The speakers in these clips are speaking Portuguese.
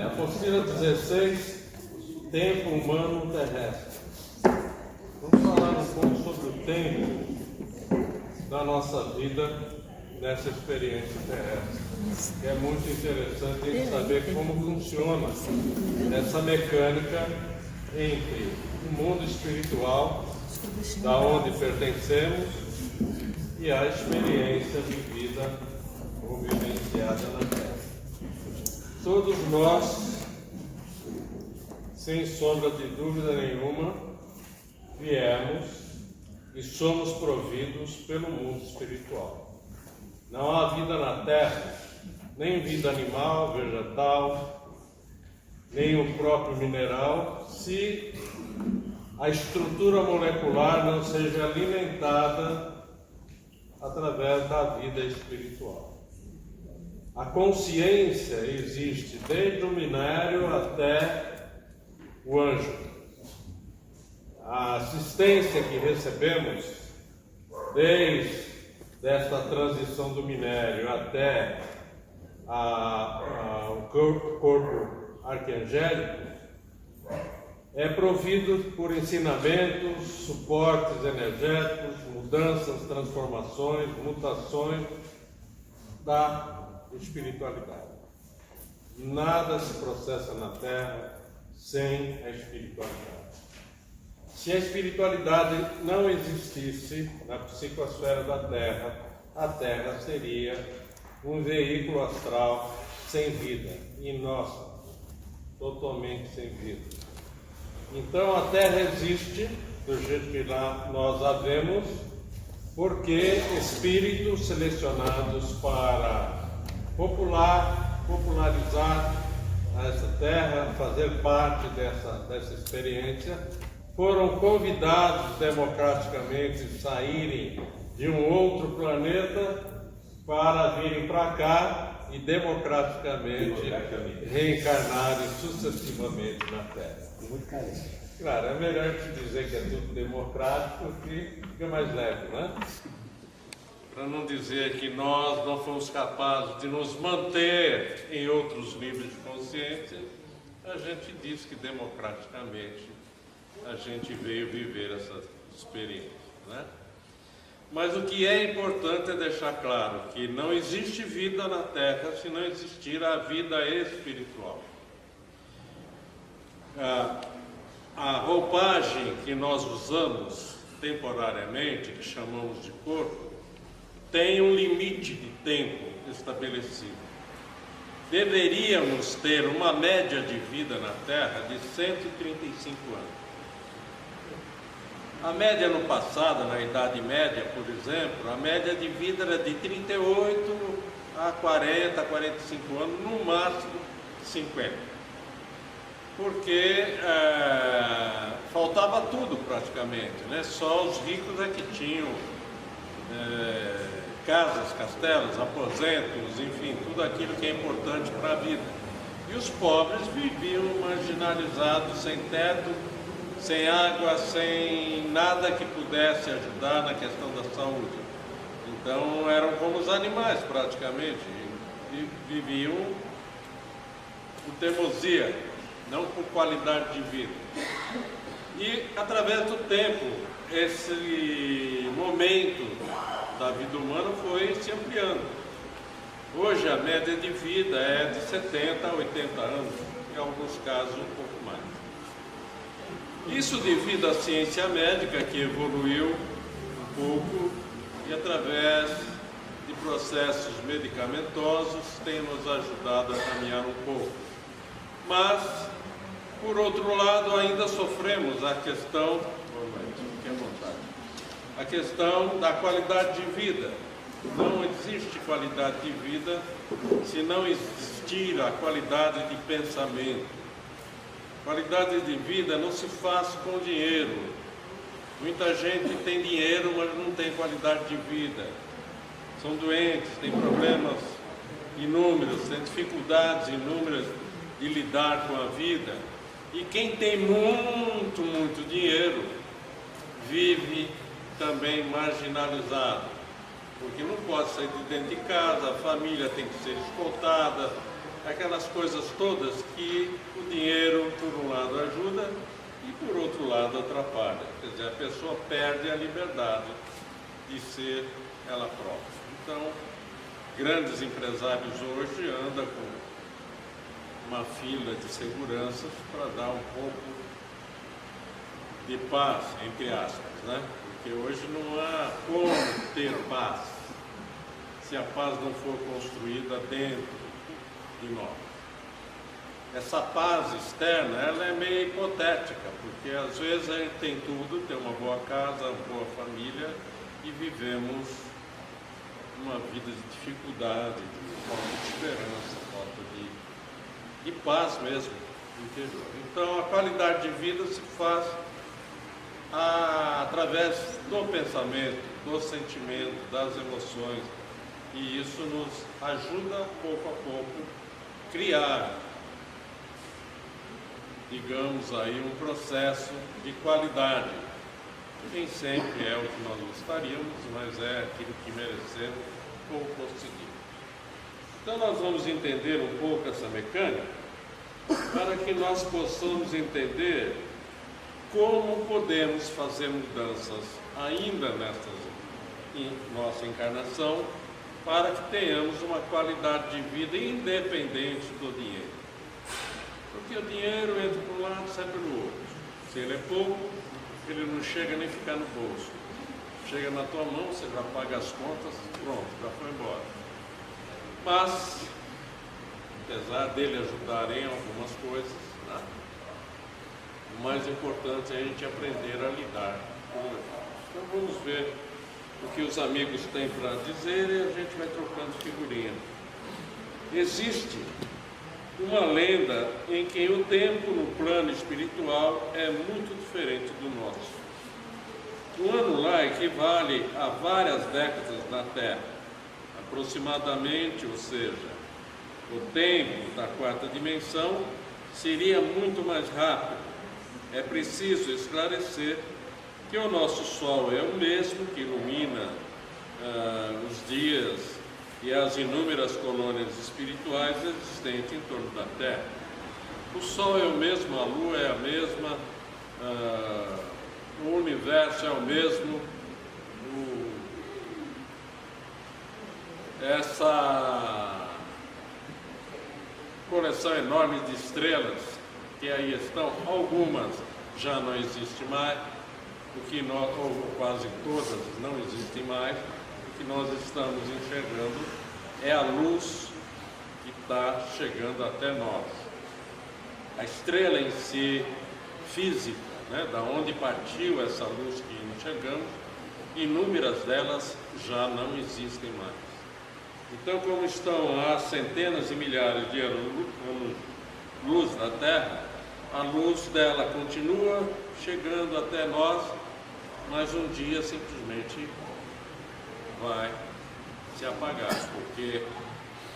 Apostila 16, tempo humano terrestre. Vamos falar um pouco sobre o tempo da nossa vida nessa experiência terrestre. É muito interessante a gente saber como funciona essa mecânica entre o mundo espiritual, da onde pertencemos, e a experiência vivida ou vivenciada na Terra. Todos nós, sem sombra de dúvida nenhuma, viemos e somos providos pelo mundo espiritual. Não há vida na Terra, nem vida animal, vegetal, nem o próprio mineral, se a estrutura molecular não seja alimentada através da vida espiritual. A consciência existe desde o minério até o anjo. A assistência que recebemos desde esta transição do minério até o corpo arcangélico é provido por ensinamentos, suportes energéticos, mudanças, transformações, mutações da espiritualidade. Nada se processa na Terra sem a espiritualidade. Se a espiritualidade não existisse na psicosfera da Terra, a Terra seria um veículo astral sem vida, e nossa, totalmente sem vida. Então a Terra existe do jeito que nós a vemos, porque espíritos selecionados para popularizar essa Terra, fazer parte dessa experiência, foram convidados democraticamente a saírem de um outro planeta para virem para cá e democraticamente reencarnarem sucessivamente na Terra. Claro, é melhor te dizer que é tudo democrático, que fica mais leve, né? Para não dizer que nós não fomos capazes de nos manter em outros níveis de consciência, a gente diz que democraticamente a gente veio viver essa experiência, né? Mas o que é importante é deixar claro que não existe vida na Terra se não existir a vida espiritual. A roupagem que nós usamos temporariamente, que chamamos de corpo, tem um limite de tempo estabelecido. Deveríamos ter uma média de vida na Terra de 135 anos. A média no passado, na Idade Média, por exemplo, a média de vida era de 38 a 40, 45 anos, no máximo 50. Porque faltava tudo praticamente, né? Só os ricos é que tinham casas, castelos, aposentos, enfim, tudo aquilo que é importante para a vida. E os pobres viviam marginalizados, sem teto, sem água, sem nada que pudesse ajudar na questão da saúde. Então eram como os animais praticamente, e viviam por teimosia, não por qualidade de vida. E através do tempo, esse momento da vida humana foi se ampliando. Hoje a média de vida é de 70 a 80 anos, em alguns casos um pouco mais. Isso devido à ciência médica, que evoluiu um pouco e através de processos medicamentosos tem nos ajudado a caminhar um pouco. Mas, por outro lado, ainda sofremos a questão da qualidade de vida. Não existe qualidade de vida se não existir a qualidade de pensamento. Qualidade de vida não se faz com dinheiro. Muita gente tem dinheiro, mas não tem qualidade de vida. São doentes, têm problemas inúmeros, têm dificuldades inúmeras de lidar com a vida. E quem tem muito, muito dinheiro, vive também marginalizado. Porque não pode sair de dentro de casa, a família tem que ser escoltada, aquelas coisas todas que o dinheiro, por um lado, ajuda e, por outro lado, atrapalha. Quer dizer, a pessoa perde a liberdade de ser ela própria. Então, grandes empresários hoje andam com uma fila de seguranças para dar um pouco de paz, entre aspas, né? Porque hoje não há como ter paz se a paz não for construída dentro de nós. Essa paz externa, ela é meio hipotética, porque às vezes a gente tem tudo, tem uma boa casa, uma boa família e vivemos uma vida de dificuldade, de falta de esperança, falta de paz mesmo interior. Então a qualidade de vida se faz através do pensamento, do sentimento, das emoções, e isso nos ajuda pouco a pouco a criar, digamos aí, um processo de qualidade. Nem sempre é o que nós gostaríamos, mas é aquilo que merecemos ou conseguimos. Então nós vamos entender um pouco essa mecânica para que nós possamos entender como podemos fazer mudanças ainda nossa encarnação para que tenhamos uma qualidade de vida independente do dinheiro. Porque o dinheiro entra para um lado e sai pelo outro. Se ele é pouco, ele não chega nem a ficar no bolso. Chega na tua mão, você já paga as contas, pronto, já foi embora. Mas, apesar dele ajudar em algumas coisas, né, o mais importante é a gente aprender a lidar com ele. Então vamos ver o que os amigos têm para dizer e a gente vai trocando figurinha. Existe uma lenda em que o tempo no plano espiritual é muito diferente do nosso. Um ano lá equivale a várias décadas na Terra, aproximadamente, ou seja, o tempo da quarta dimensão seria muito mais rápido. É preciso esclarecer que o nosso Sol é o mesmo que ilumina os dias e as inúmeras colônias espirituais existentes em torno da Terra. O Sol é o mesmo, a Lua é a mesma, o universo é o mesmo, essa coleção enorme de estrelas que aí estão, algumas já não existem mais, ou quase todas não existem mais. O que nós estamos enxergando é a luz que está chegando até nós. A estrela em si, física, né, da onde partiu essa luz que enxergamos, inúmeras delas já não existem mais. Então, como estão há centenas e milhares de anos-luz da Terra, a luz dela continua chegando até nós, mas um dia simplesmente vai se apagar, porque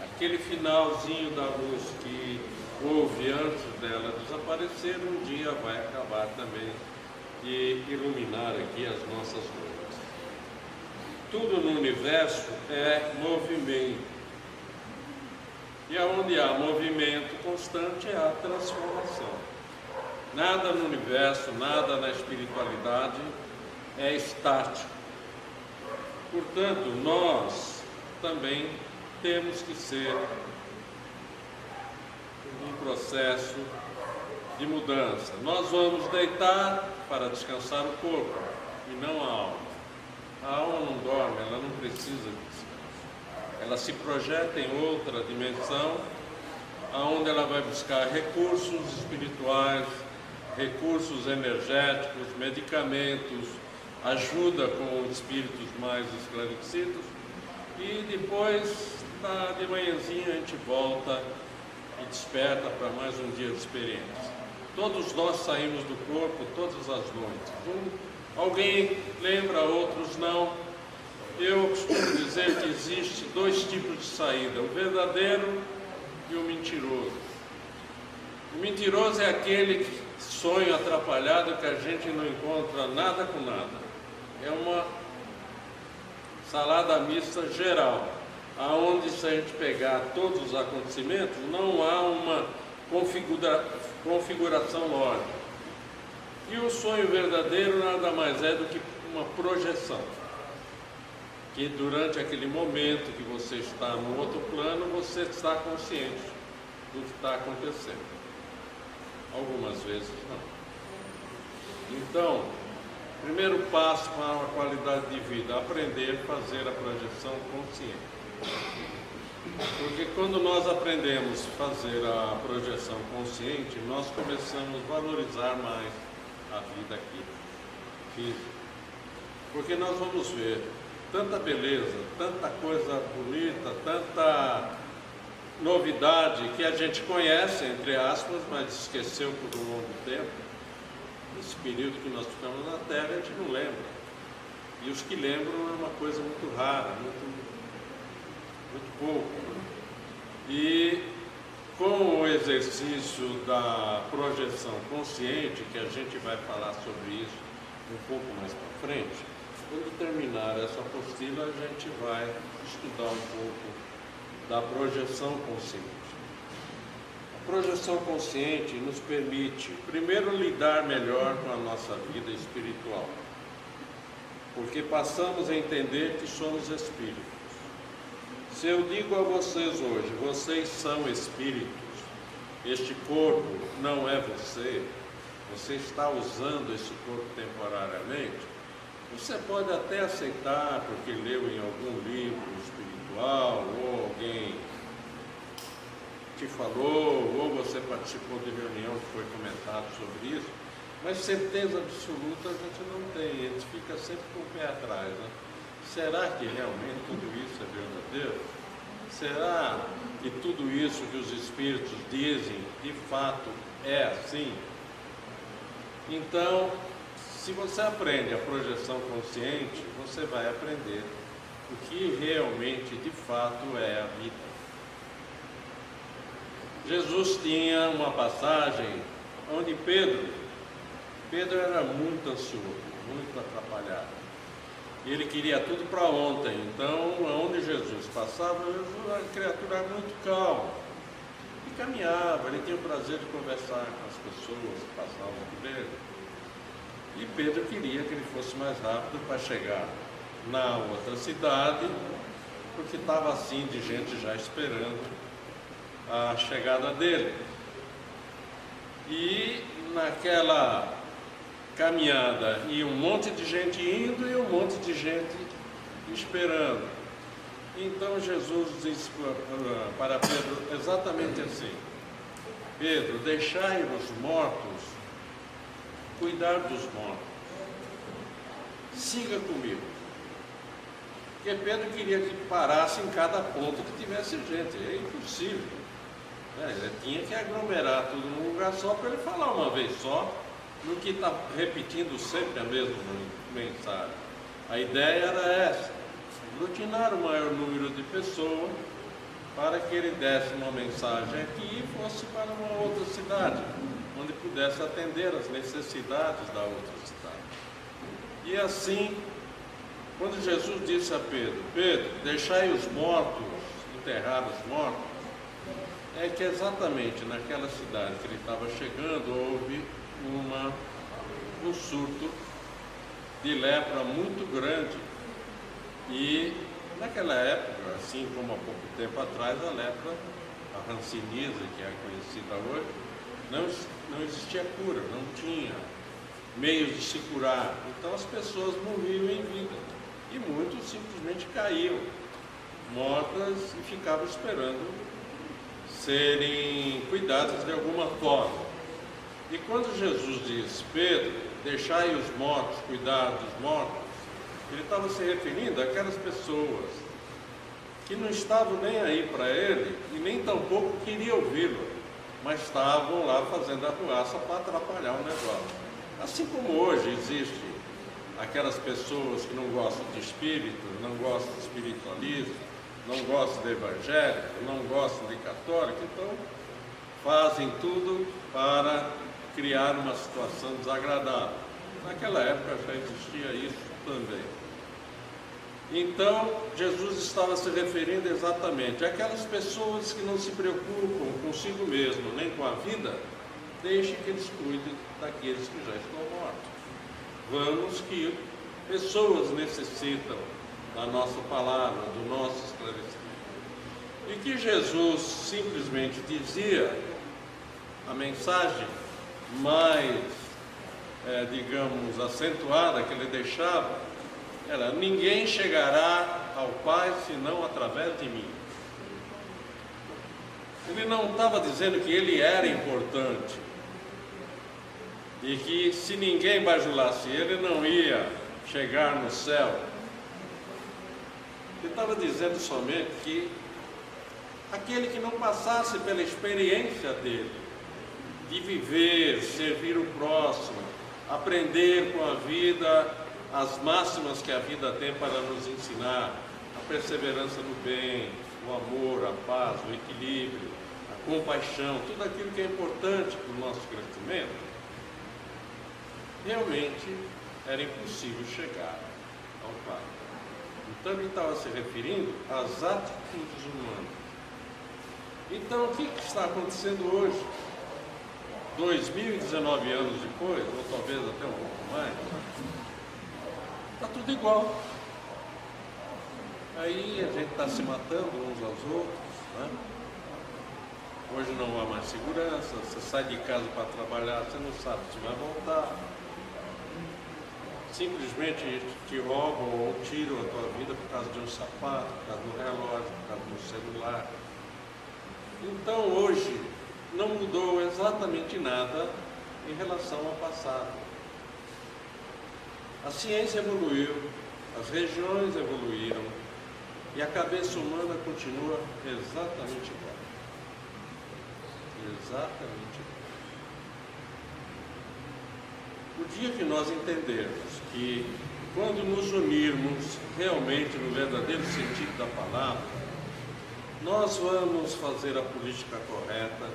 aquele finalzinho da luz que houve antes dela desaparecer, um dia vai acabar também de iluminar aqui as nossas noites. Tudo no universo é movimento. E onde há movimento constante há transformação. Nada no universo, nada na espiritualidade é estático. Portanto, nós também temos que ser um processo de mudança. Nós vamos deitar para descansar o corpo e não a alma. A alma não dorme, ela não precisa de descanso. Ela se projeta em outra dimensão, onde ela vai buscar recursos espirituais, recursos energéticos, medicamentos, ajuda com espíritos mais esclarecidos, e depois, de manhãzinha, a gente volta e desperta para mais um dia de experiência. Todos nós saímos do corpo todas as noites. Alguém lembra, outros não. Eu costumo dizer que existe dois tipos de saída, o verdadeiro e o mentiroso. O mentiroso é aquele sonho atrapalhado que a gente não encontra nada com nada. É uma salada mista geral. aonde, se a gente pegar todos os acontecimentos, não há uma configuração lógica. E o sonho verdadeiro nada mais é do que uma projeção, que durante aquele momento que você está no outro plano, você está consciente do que está acontecendo. Algumas vezes não. Então, primeiro passo para uma qualidade de vida: aprender a fazer a projeção consciente. Porque quando nós aprendemos a fazer a projeção consciente, nós começamos a valorizar mais a vida aqui, física. Porque nós vamos ver tanta beleza, tanta coisa bonita, tanta novidade que a gente conhece, entre aspas, mas esqueceu por um longo tempo. Esse período que nós ficamos na Terra, a gente não lembra. E os que lembram é uma coisa muito rara, muito pouco. E com o exercício da projeção consciente, que a gente vai falar sobre isso um pouco mais para frente, quando terminar essa apostila, a gente vai estudar um pouco da projeção consciente. A projeção consciente nos permite, primeiro, lidar melhor com a nossa vida espiritual, porque passamos a entender que somos espíritos. Se eu digo a vocês hoje, vocês são espíritos, este corpo não é você, você está usando esse corpo temporariamente, você pode até aceitar porque leu em algum livro espiritual, ou alguém te falou, ou você participou de reunião que foi comentado sobre isso, mas certeza absoluta a gente não tem, a gente fica sempre com o pé atrás, né? Será que realmente tudo isso é verdadeiro? Será que tudo isso que os espíritos dizem, de fato, é assim? Então, se você aprende a projeção consciente, você vai aprender o que realmente, de fato, é a vida. Jesus tinha uma passagem onde Pedro era muito ansioso, muito atrapalhado. E ele queria tudo para ontem. Então, onde Jesus passava, Jesus era uma criatura muito calma. E caminhava, ele tinha o prazer de conversar com as pessoas que passavam por ele. E Pedro queria que ele fosse mais rápido para chegar na outra cidade, porque estava assim de gente já esperando a chegada dele. E naquela caminhada ia um monte de gente indo e um monte de gente esperando. Então Jesus disse para Pedro exatamente assim: Pedro, deixai os mortos cuidar dos mortos, siga comigo. Porque Pedro queria que parasse em cada ponto que tivesse gente, é impossível. Ele tinha que aglomerar tudo num lugar só para ele falar uma vez só, no que está repetindo sempre a mesma mensagem. A ideia era essa: aglutinar o maior número de pessoas para que ele desse uma mensagem aqui e fosse para uma outra cidade, onde pudesse atender as necessidades da outra cidade. E assim, quando Jesus disse a Pedro: Pedro, deixai os mortos enterrar os mortos, é que exatamente naquela cidade que ele estava chegando, houve um surto de lepra muito grande. E naquela época, assim como há pouco tempo atrás, a lepra, a hanseníase, que é conhecida hoje, não existia cura, não tinha meios de se curar. Então as pessoas morriam em vida e muitos simplesmente caíam mortas e ficavam esperando serem cuidadas de alguma forma. E quando Jesus diz: Pedro, deixai os mortos cuidar dos mortos, ele estava se referindo àquelas pessoas que não estavam nem aí para ele e nem tampouco queriam ouvi-lo, mas estavam lá fazendo a arruaça para atrapalhar o negócio. Assim como hoje existe aquelas pessoas que não gostam de espírito, não gostam de espiritualismo, não gostam de evangélico, não gostam de católico, então fazem tudo para criar uma situação desagradável. Naquela época já existia isso também. Então, Jesus estava se referindo exatamente àquelas pessoas que não se preocupam consigo mesmo, nem com a vida, deixe que eles cuidem daqueles que já estão mortos. Vamos que pessoas necessitam da nossa palavra, do nosso esclarecimento. E que Jesus simplesmente dizia, a mensagem mais, digamos, acentuada que ele deixava, era: ninguém chegará ao Pai senão através de mim. Ele não estava dizendo que ele era importante e que se ninguém bajulasse ele não ia chegar no céu. Ele estava dizendo somente que aquele que não passasse pela experiência dele, de viver, servir o próximo, aprender com a vida as máximas que a vida tem para nos ensinar, a perseverança no bem, o amor, a paz, o equilíbrio, a compaixão, tudo aquilo que é importante para o nosso crescimento, realmente era impossível chegar ao Pai. Então ele estava se referindo às atitudes humanas. Então o que está acontecendo hoje? 2019 anos depois, ou talvez até um pouco mais, está tudo igual. Aí a gente está se matando uns aos outros, né? Hoje não há mais segurança, você sai de casa para trabalhar, você não sabe se vai voltar. Simplesmente te roubam ou tiram a tua vida por causa de um sapato, por causa do relógio, por causa do celular. Então hoje não mudou exatamente nada em relação ao passado. A ciência evoluiu, as regiões evoluíram e a cabeça humana continua exatamente igual. Exatamente igual. O dia que nós entendermos que quando nos unirmos realmente no verdadeiro sentido da palavra, nós vamos fazer a política correta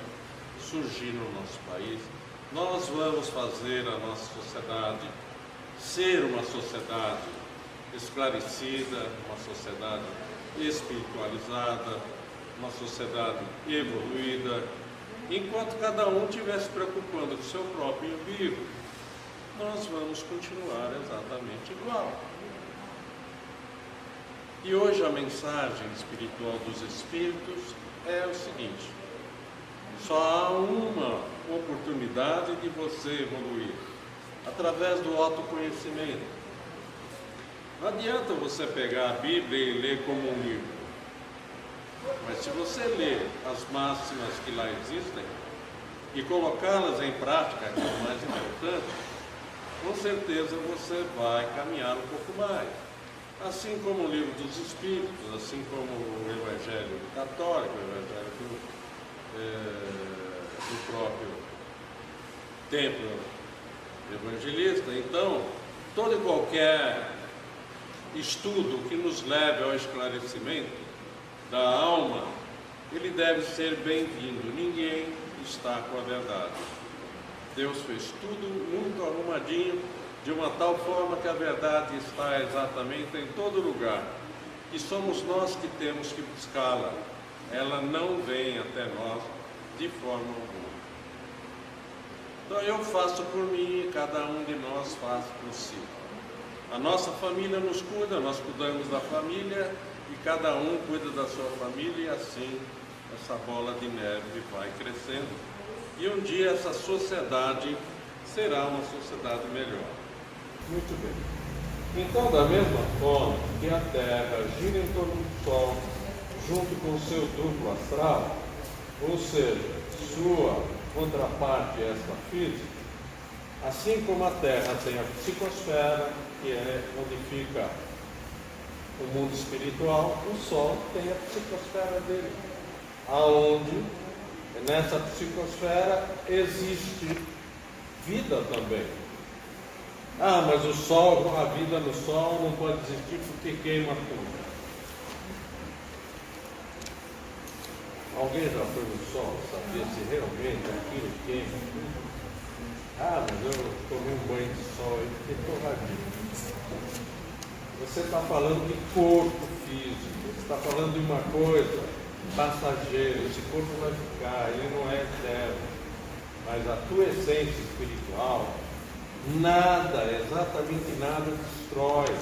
surgir no nosso país, nós vamos fazer a nossa sociedade ser uma sociedade esclarecida, uma sociedade espiritualizada, uma sociedade evoluída, enquanto cada um estiver se preocupando com o seu próprio umbigo, nós vamos continuar exatamente igual. E hoje a mensagem espiritual dos Espíritos é o seguinte: só há uma oportunidade de você evoluir, através do autoconhecimento. Não adianta você pegar a Bíblia e ler como um livro, mas se você ler as máximas que lá existem e colocá-las em prática, que é o mais importante, com certeza você vai caminhar um pouco mais. Assim como o livro dos Espíritos, assim como o Evangelho católico, o Evangelho do próprio templo evangelista. Então, todo e qualquer estudo que nos leve ao esclarecimento da alma, ele deve ser bem-vindo. Ninguém está com a verdade. Deus fez tudo muito arrumadinho, de uma tal forma que a verdade está exatamente em todo lugar, e somos nós que temos que buscá-la. Ela não vem até nós de forma alguma. Então eu faço por mim e cada um de nós faz por si. A nossa família nos cuida, nós cuidamos da família e cada um cuida da sua família, e assim essa bola de neve vai crescendo. E um dia essa sociedade será uma sociedade melhor. Muito bem. Então, da mesma forma que a Terra gira em torno do Sol, junto com o seu duplo astral, ou seja, sua contraparte extrafísica, assim como a Terra tem a psicosfera, que é onde fica o mundo espiritual, o Sol tem a psicosfera dele, aonde nessa psicosfera existe vida também. Ah, mas o Sol, a vida no Sol não pode existir porque queima tudo. Alguém já foi no Sol, sabia se realmente aquilo queima tudo? Ah, mas eu tomei um banho de sol e fiquei torradinho. Você está falando de corpo físico, você está falando de uma coisa passageira. Esse corpo vai ficar, ele não é eterno. Mas a tua essência espiritual, nada, exatamente nada, destrói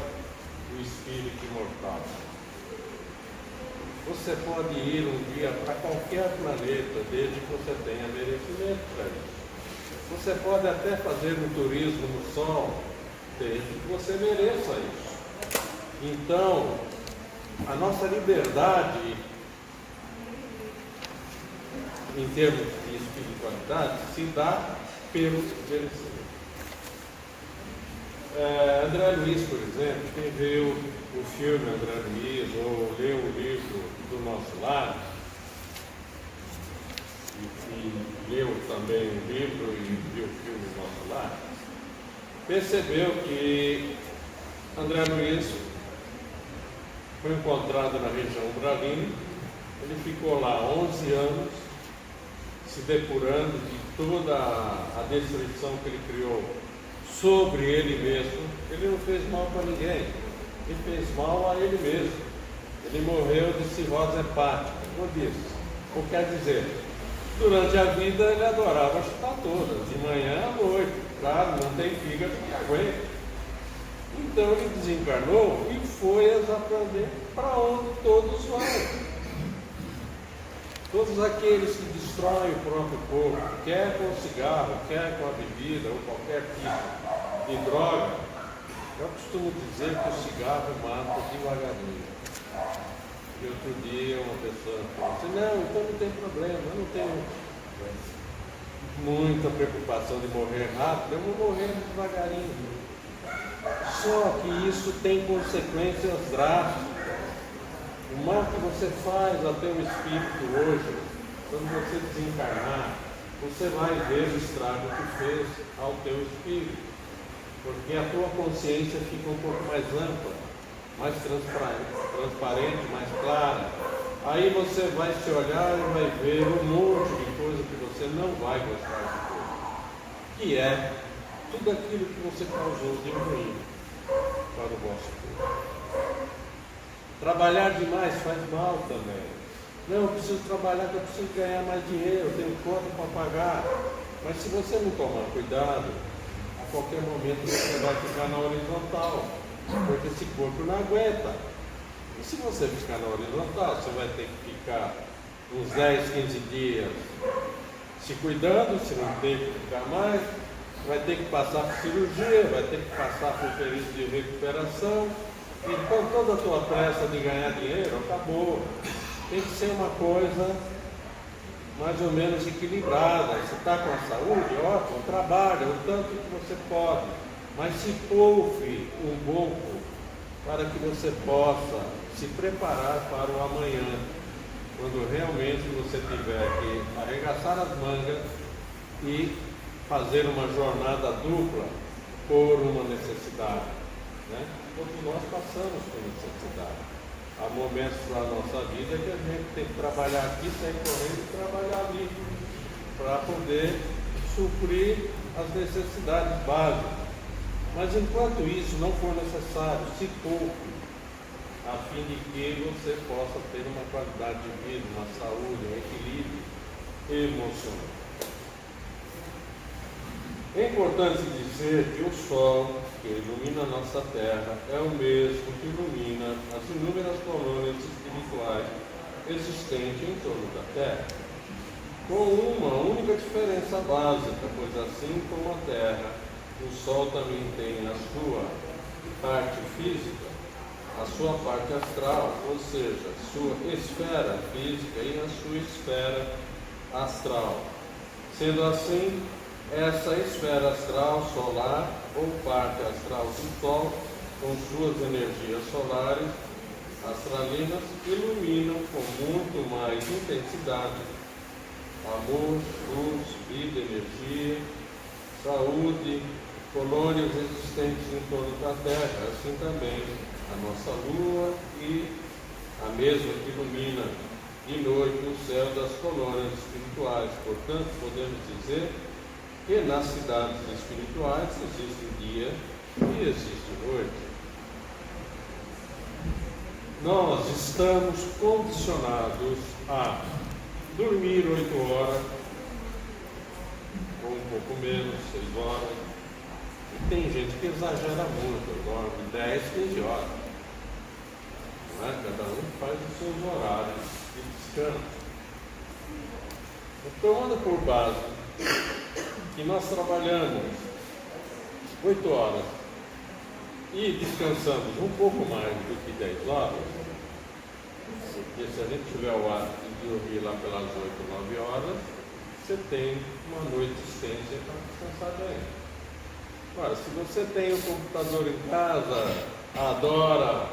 o espírito imortal. Você pode ir um dia para qualquer planeta, desde que você tenha merecimento para isso. Você pode até fazer um turismo no Sol, desde que você mereça isso. Então, a nossa liberdade, em termos de espiritualidade, se dá pelo merecimento. André Luiz, por exemplo, quem viu o filme André Luiz ou leu o livro do Nosso Lar, e leu também o livro e viu o filme do Nosso Lar, percebeu que André Luiz foi encontrado na região Umbralina. Ele ficou lá 11 anos, se depurando de toda a destruição que ele criou sobre ele mesmo. Ele não fez mal para ninguém, ele fez mal a ele mesmo. Ele morreu de cirrose hepática, por isso. Ou quer dizer, durante a vida ele adorava chutar todas, de manhã à noite. Claro, não tem fígado que aguente. Então ele desencarnou e foi exatamente para onde todos vão. Todos aqueles que destroem o próprio corpo, quer com o cigarro, quer com a bebida ou qualquer tipo de droga, eu costumo dizer que o cigarro mata devagarinho. E outro dia uma pessoa falou assim, não, então não tem problema, eu não tenho muita preocupação de morrer rápido, eu vou morrer devagarinho. Só que isso tem consequências drásticas. O mal que você faz ao teu espírito hoje, quando você desencarnar, você vai ver o estrago que fez ao teu espírito. Porque a tua consciência fica um pouco mais ampla, mais transparente, mais clara. Aí você vai se olhar e vai ver um monte de coisa que você não vai gostar de ver. Que é tudo aquilo que você causou de ruim para o vosso corpo. Trabalhar demais faz mal também. Não, eu preciso trabalhar, porque eu preciso ganhar mais dinheiro, eu tenho conta para pagar. Mas se você não tomar cuidado, a qualquer momento você vai ficar na horizontal, porque esse corpo não aguenta. E se você ficar na horizontal, você vai ter que ficar uns 10, 15 dias se cuidando, se não tem que ficar mais, vai ter que passar por cirurgia, vai ter que passar por período de recuperação. E com toda a tua pressa de ganhar dinheiro, acabou. Tem que ser uma coisa mais ou menos equilibrada. Você está com a saúde, ótimo, trabalha o tanto que você pode, mas se poupe um pouco para que você possa se preparar para o amanhã, quando realmente você tiver que arregaçar as mangas e fazer uma jornada dupla por uma necessidade, né? Todos nós passamos por necessidade. Há momentos da nossa vida que a gente tem que trabalhar aqui, sair correndo e trabalhar ali, para poder suprir as necessidades básicas. Mas enquanto isso não for necessário, se poupe, a fim de que você possa ter uma qualidade de vida, uma saúde, um equilíbrio emocional. É importante dizer que o Sol, que ilumina a nossa Terra, é o mesmo que ilumina as inúmeras colônias espirituais existentes em torno da Terra, com uma única diferença básica, pois assim como a Terra, o Sol também tem a sua parte física, a sua parte astral, ou seja, a sua esfera física e a sua esfera astral. Sendo assim, essa esfera astral solar, ou parte astral do Sol, com suas energias solares astralinas, iluminam com muito mais intensidade amor, luz, vida, energia, saúde, colônias existentes em torno da Terra, assim também a nossa Lua e a mesma que ilumina de noite o céu das colônias espirituais. Portanto, podemos dizer que nas cidades espirituais existe dia e existe noite. nós estamos condicionados a dormir 8 horas, ou um pouco menos, 6 horas. E tem gente que exagera muito, dorme 10, 15 horas. Não é? Cada um faz os seus horários de descanso. Tomando por base que nós trabalhamos 8 horas e descansamos um pouco mais do que 10 horas, porque se a gente tiver o hábito de dormir lá pelas 8, 9 horas, você tem uma noite extensa para descansar bem. Agora, se você tem um computador em casa, adora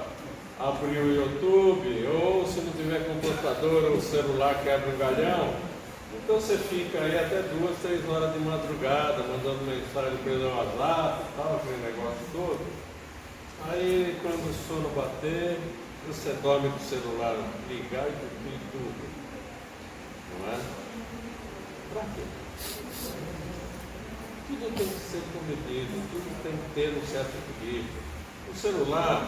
abrir o YouTube, ou se não tiver computador ou celular quebra um galhão, então você fica aí até 2, 3 horas de madrugada, mandando mensagem pelo WhatsApp, tal, aquele negócio todo. Aí quando o sono bater, você dorme com o celular ligado e dormir tudo. Não é? Pra quê? Tudo tem que ser comedido, tudo tem que ter um certo equilíbrio. O celular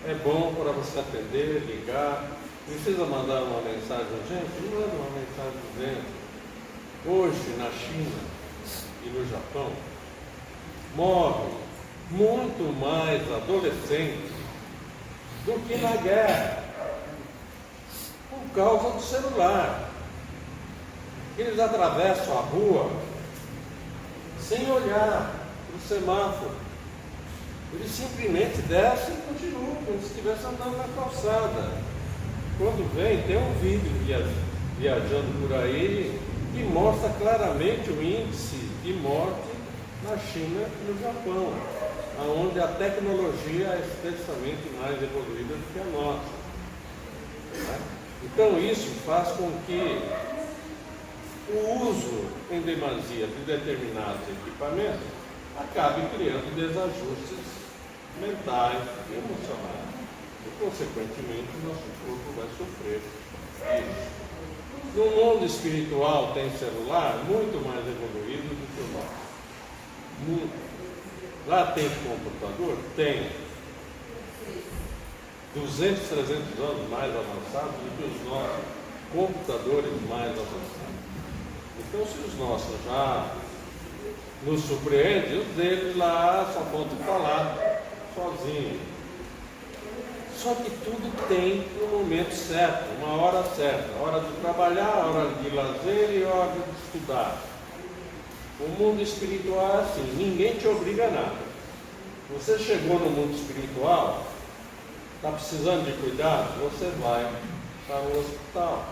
é bom para você atender, ligar. Precisa mandar uma mensagem urgente? Manda uma mensagem urgente. Hoje, na China e no Japão, morre muito mais adolescentes do que na guerra, por causa do celular. Eles atravessam a rua sem olhar para o semáforo. Eles simplesmente descem e continuam como se estivessem andando na calçada. Quando vem, tem um vídeo viajando por aí que mostra claramente o índice de morte na China e no Japão, onde a tecnologia é extremamente mais evoluída do que a nossa. Então isso faz com que o uso em demasia de determinados equipamentos acabe criando desajustes mentais e emocionais. E, consequentemente, o nosso corpo vai sofrer isso. No mundo espiritual tem celular muito mais evoluído do que o nosso. Muito. Lá tem computador? Tem. 200, 300 anos mais avançados do que os nossos computadores mais avançados. Então, se os nossos já nos surpreendem, os deles lá só faltam falar sozinhos. Só que tudo tem um momento certo, uma hora certa, hora de trabalhar, hora de lazer e hora de estudar. O mundo espiritual é assim, ninguém te obriga a nada. Você chegou no mundo espiritual, está precisando de cuidado, você vai para o hospital.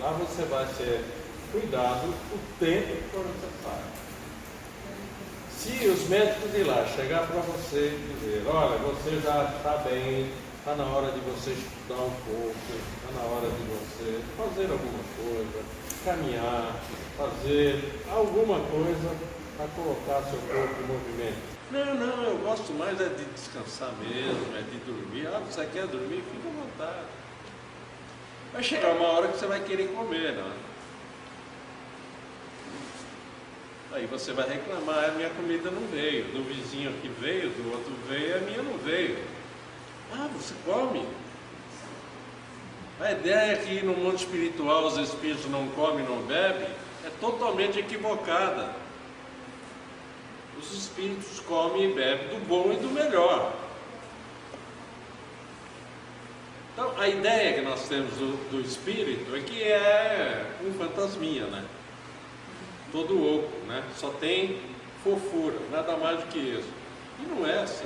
Lá você vai ser cuidado o tempo que for necessário. Se os médicos de lá chegar para você e dizer, olha, você já está bem, está na hora de você estudar um pouco, está na hora de você fazer alguma coisa, caminhar, fazer alguma coisa para colocar seu corpo em movimento. Não, eu gosto mais é de descansar mesmo, é de dormir. Ah, você quer dormir? Fica à vontade. Vai chegar uma hora que você vai querer comer, não é? Aí você vai reclamar, a minha comida não veio, do vizinho aqui veio, do outro veio, a minha não veio. Ah, você come? A ideia é que no mundo espiritual os espíritos não comem, não bebem, é totalmente equivocada. Os espíritos comem e bebem do bom e do melhor. Então, a ideia que nós temos do espírito é que é um fantasminha, né? Todo oco, né? Só tem fofura, nada mais do que isso. E não é assim.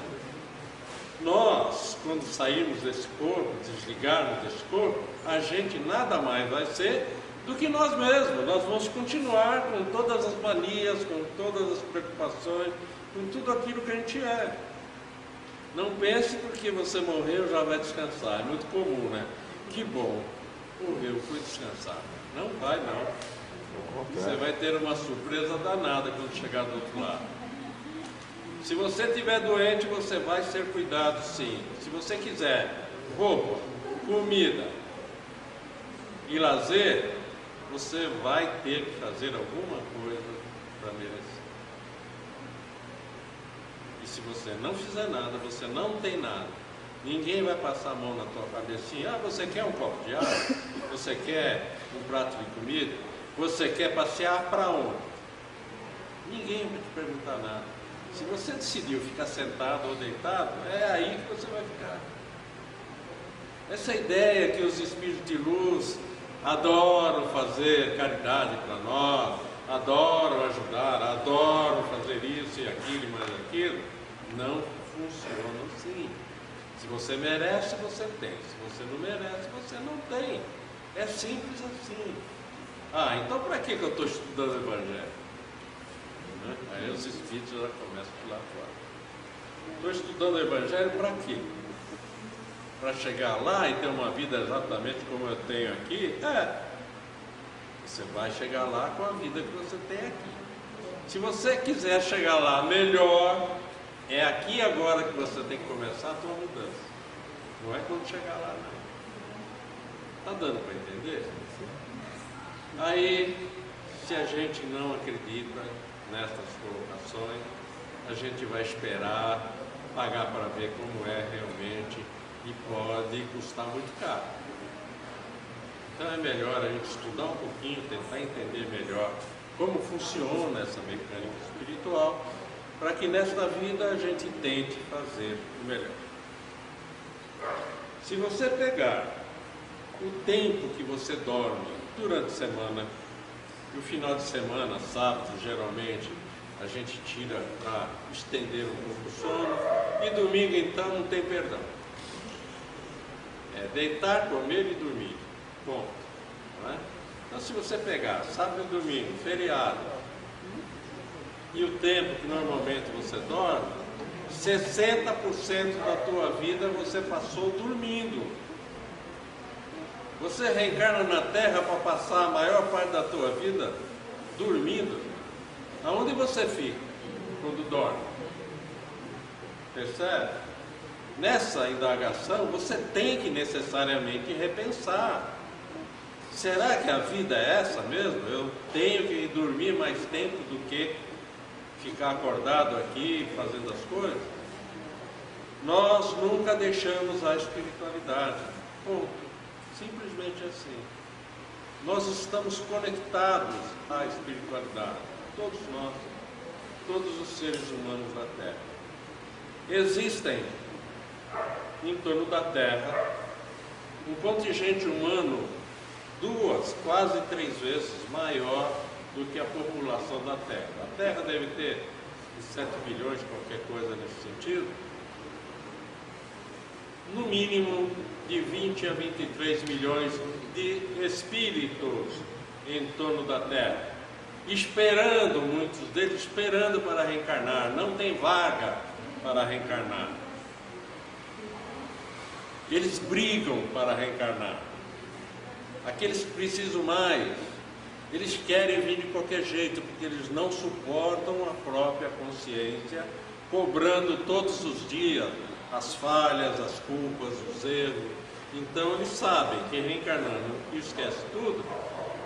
Nós, quando sairmos desse corpo, desligarmos desse corpo, a gente nada mais vai ser do que nós mesmos. Nós vamos continuar com todas as manias, com todas as preocupações, com tudo aquilo que a gente é. Não pense porque você morreu já vai descansar. É muito comum, né? Que bom, morreu, fui descansar. Não vai, não. Você vai ter uma surpresa danada quando chegar do outro lado. Se você estiver doente, você vai ser cuidado, sim. Se você quiser roupa, comida e lazer, você vai ter que fazer alguma coisa para merecer. E se você não fizer nada, você não tem nada. Ninguém vai passar a mão na tua cabecinha. Ah, você quer um copo de água? Você quer um prato de comida? Você quer passear para onde? Ninguém vai te perguntar nada. Se você decidiu ficar sentado ou deitado, é aí que você vai ficar. Essa ideia que os espíritos de luz adoram fazer caridade para nós, adoram ajudar, adoram fazer isso e aquilo e mais aquilo, não funciona assim. Se você merece, você tem. Se você não merece, você não tem. É simples assim. Ah, então para que eu estou estudando o Evangelho? Né? Aí os espíritos já começam a pular fora. Estou estudando o Evangelho para quê? Para chegar lá e ter uma vida exatamente como eu tenho aqui? Você vai chegar lá com a vida que você tem aqui. Se você quiser chegar lá melhor, é aqui e agora que você tem que começar a tua mudança. Não é quando chegar lá, não. Está dando para entender? Aí, se a gente não acredita nessas colocações, a gente vai esperar, pagar para ver como é realmente e pode custar muito caro. Então é melhor a gente estudar um pouquinho, tentar entender melhor como funciona essa mecânica espiritual, para que nesta vida a gente tente fazer o melhor. Se você pegar o tempo que você dorme durante a semana, e o final de semana, sábado, geralmente, a gente tira para estender um pouco o sono, e domingo então não tem perdão. É deitar, comer e dormir. Bom, não é? Então se você pegar sábado e domingo, feriado, e o tempo que normalmente você dorme, 60% da tua vida você passou dormindo. Você reencarna na Terra para passar a maior parte da tua vida dormindo. Aonde você fica quando dorme? Percebe? Nessa indagação você tem que necessariamente repensar. Será que a vida é essa mesmo? Eu tenho que dormir mais tempo do que ficar acordado aqui fazendo as coisas? Nós nunca deixamos a espiritualidade. Ponto. Simplesmente assim. Nós estamos conectados à espiritualidade. Todos nós. Todos os seres humanos da Terra. Existem em torno da Terra um contingente humano 2, quase 3 vezes maior do que a população da Terra. A Terra deve ter 7 bilhões, qualquer coisa nesse sentido. No mínimo de 20 a 23 milhões de espíritos em torno da Terra, esperando, muitos deles esperando para reencarnar, não tem vaga para reencarnar. Eles brigam para reencarnar. Aqueles que precisam mais, eles querem vir de qualquer jeito, porque eles não suportam a própria consciência, cobrando todos os dias as falhas, as culpas, os erros. Então eles sabem que reencarnando esquece tudo,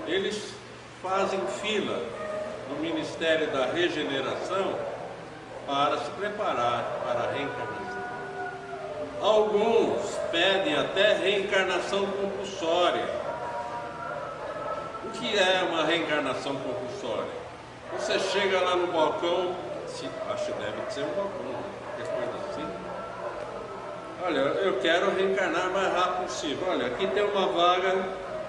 eles fazem fila no Ministério da Regeneração para se preparar para a reencarnação. Alguns pedem até reencarnação compulsória. O que é uma reencarnação compulsória? Você chega lá no balcão, acho que deve ser um balcão, qualquer coisa assim. Olha, eu quero reencarnar o mais rápido possível. Olha, aqui tem uma vaga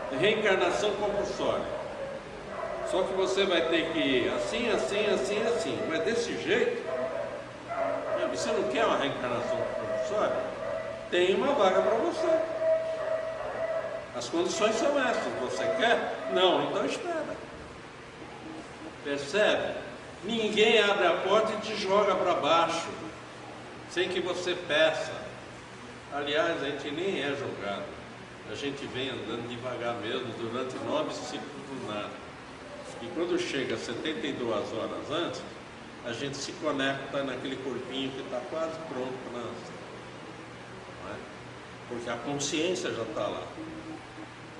de reencarnação compulsória. Só que você vai ter que ir assim, assim, assim, assim. Mas desse jeito, você não quer uma reencarnação compulsória? Tem uma vaga para você. As condições são essas. Você quer? Não, então espera. Percebe? Ninguém abre a porta e te joga para baixo sem que você peça. Aliás, a gente nem é jogado. A gente vem andando devagar mesmo durante 9 ciclos lunares. E quando chega 72 horas antes, a gente se conecta naquele corpinho que está quase pronto para nascer. Não é? Porque a consciência já está lá,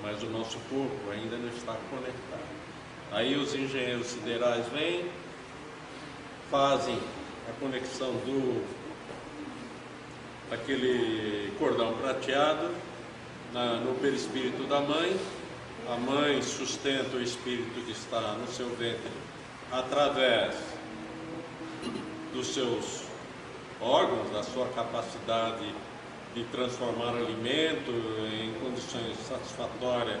mas o nosso corpo ainda não está conectado. Aí os engenheiros siderais vêm, fazem a conexão aquele cordão prateado no perispírito da mãe. A mãe sustenta o espírito que está no seu ventre através dos seus órgãos, da sua capacidade de transformar alimento em condições satisfatórias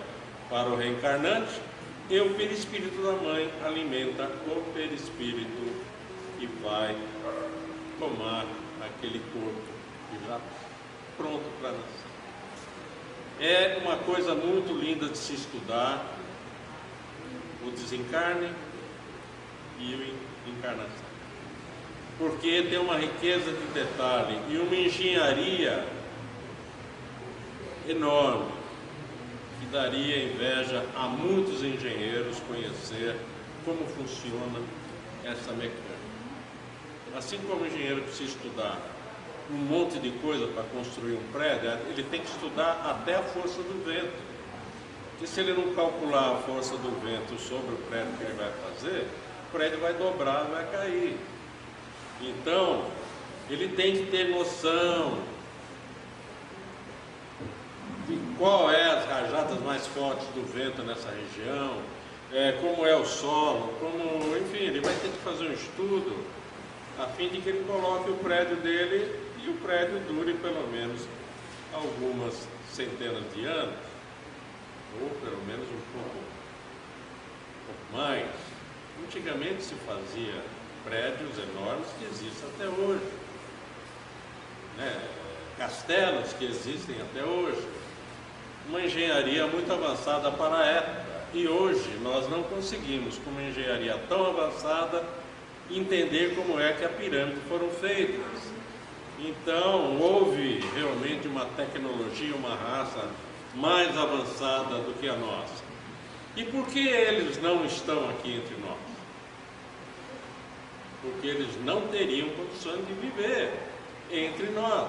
para o reencarnante, e o perispírito da mãe alimenta o perispírito que vai tomar aquele corpo que já pronto para nascer. É uma coisa muito linda de se estudar o desencarne e a encarnação, porque tem uma riqueza de detalhe e uma engenharia enorme que daria inveja a muitos engenheiros conhecer como funciona essa mecânica. Assim como o engenheiro precisa estudar um monte de coisa para construir um prédio, ele tem que estudar até a força do vento. Porque se ele não calcular a força do vento sobre o prédio que ele vai fazer, o prédio vai dobrar, vai cair. Então, ele tem que ter noção de qual é as rajadas mais fortes do vento nessa região, como é o solo, enfim, ele vai ter que fazer um estudo a fim de que ele coloque o prédio dele e o prédio dure pelo menos algumas centenas de anos, ou pelo menos um pouco mais. Antigamente se fazia prédios enormes que existem até hoje, né? Castelos que existem até hoje, uma engenharia muito avançada para a época, e hoje nós não conseguimos, com uma engenharia tão avançada, entender como é que as pirâmides foram feitas. Então houve realmente uma tecnologia, uma raça mais avançada do que a nossa. E por que eles não estão aqui entre nós? Porque eles não teriam condições de viver entre nós.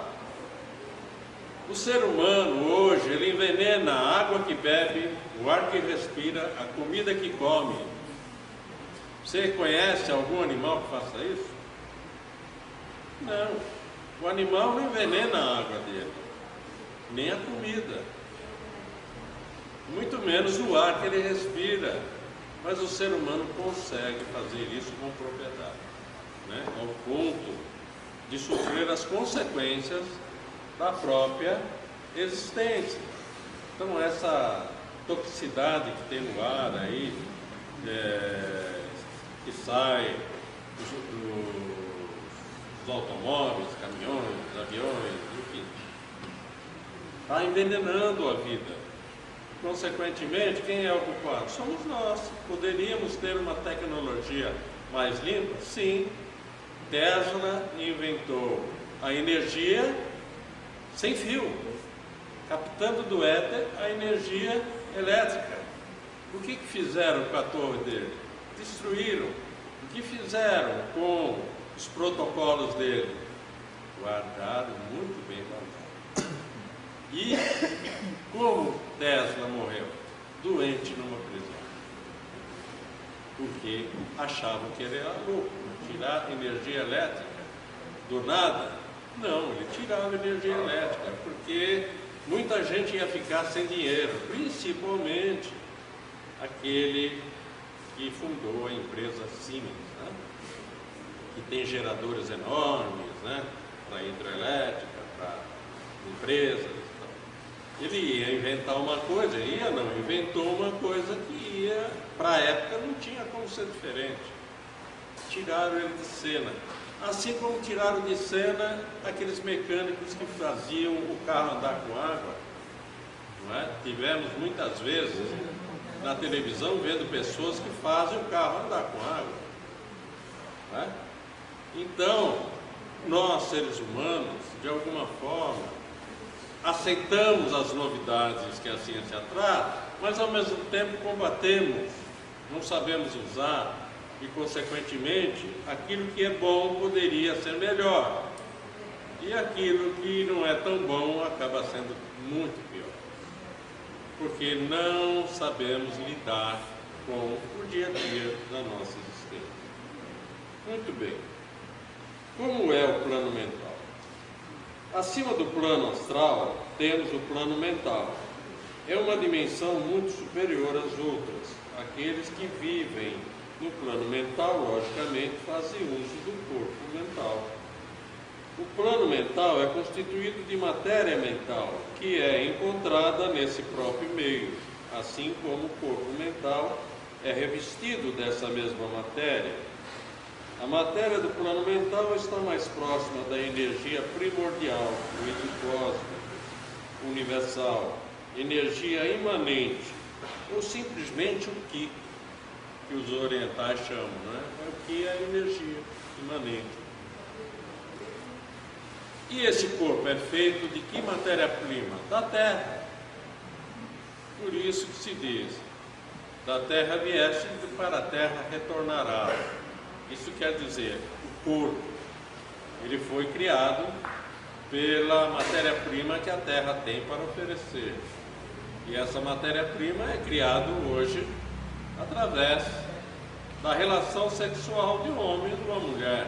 O ser humano hoje, ele envenena a água que bebe, o ar que respira, a comida que come. Você conhece algum animal que faça isso? Não. O animal não envenena a água dele, nem a comida, muito menos o ar que ele respira. Mas o ser humano consegue fazer isso com propriedade, né? Ao ponto de sofrer as consequências da própria existência. Então essa toxicidade que tem no ar aí, que sai dos automóveis, caminhões, aviões, enfim, está envenenando a vida. Consequentemente, quem é o culpado? Somos nós. Poderíamos ter uma tecnologia mais limpa? Sim. Tesla inventou a energia sem fio, captando do éter a energia elétrica. O que fizeram com a torre dele? Destruíram. O que fizeram com os protocolos dele? Guardaram, muito bem guardados. E como Tesla morreu? Doente numa prisão. Porque achavam que ele era louco. Tirar energia elétrica do nada? Não, ele tirava energia elétrica, porque muita gente ia ficar sem dinheiro, principalmente aquele que fundou a empresa Siemens, né? Que tem geradores enormes, né? Para hidrelétrica, para empresas. Ele ia inventar uma coisa, inventou uma coisa que para a época não tinha como ser diferente. Tiraram ele de cena. Assim como tiraram de cena aqueles mecânicos que faziam o carro andar com água. Não é? Tivemos muitas vezes na televisão vendo pessoas que fazem o carro andar com água. Não é? Então, nós seres humanos, de alguma forma, aceitamos as novidades que a ciência traz, mas ao mesmo tempo combatemos, não sabemos usar. E, consequentemente, aquilo que é bom poderia ser melhor. E aquilo que não é tão bom acaba sendo muito pior. Porque não sabemos lidar com o dia a dia da nossa existência. Muito bem. Como é o plano mental? Acima do plano astral, temos o plano mental. É uma dimensão muito superior às outras. Aqueles que vivem no plano mental, logicamente, fazem uso do corpo mental. O plano mental é constituído de matéria mental, que é encontrada nesse próprio meio, assim como o corpo mental é revestido dessa mesma matéria. A matéria do plano mental está mais próxima da energia primordial, fluido cósmico, universal, energia imanente, ou simplesmente o Ki, que os orientais chamam, né? É o Ki, é a energia imanente. E esse corpo é feito de que matéria-prima? Da terra. Por isso que se diz, da terra vieste e para a terra retornará. Isso quer dizer, o corpo, ele foi criado pela matéria-prima que a terra tem para oferecer. E essa matéria-prima é criada hoje através da relação sexual de um homem e de uma mulher.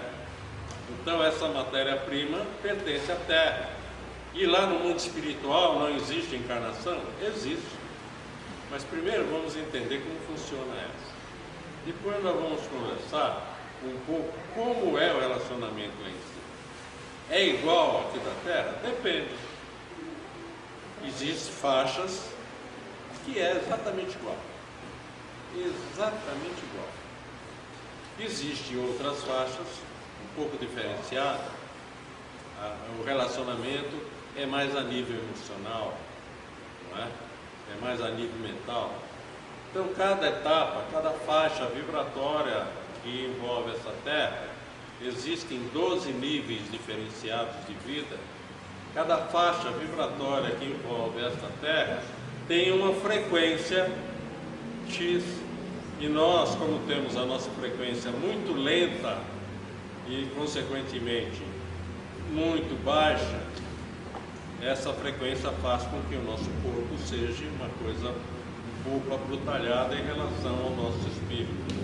Então essa matéria-prima pertence à terra. E lá no mundo espiritual não existe encarnação? Existe. Mas primeiro vamos entender como funciona essa. Depois nós vamos conversar um pouco como é o relacionamento em si. É igual aqui da Terra? Depende. Existem faixas que é exatamente igual. Exatamente igual. Existem outras faixas um pouco diferenciadas. O relacionamento é mais a nível emocional, não é? É mais a nível mental. Então cada etapa, cada faixa vibratória que envolve essa Terra, existem 12 níveis diferenciados de vida. Cada faixa vibratória que envolve esta Terra tem uma frequência X. E nós, como temos a nossa frequência muito lenta e, consequentemente, muito baixa, essa frequência faz com que o nosso corpo seja uma coisa um pouco abrutalhada em relação ao nosso espírito.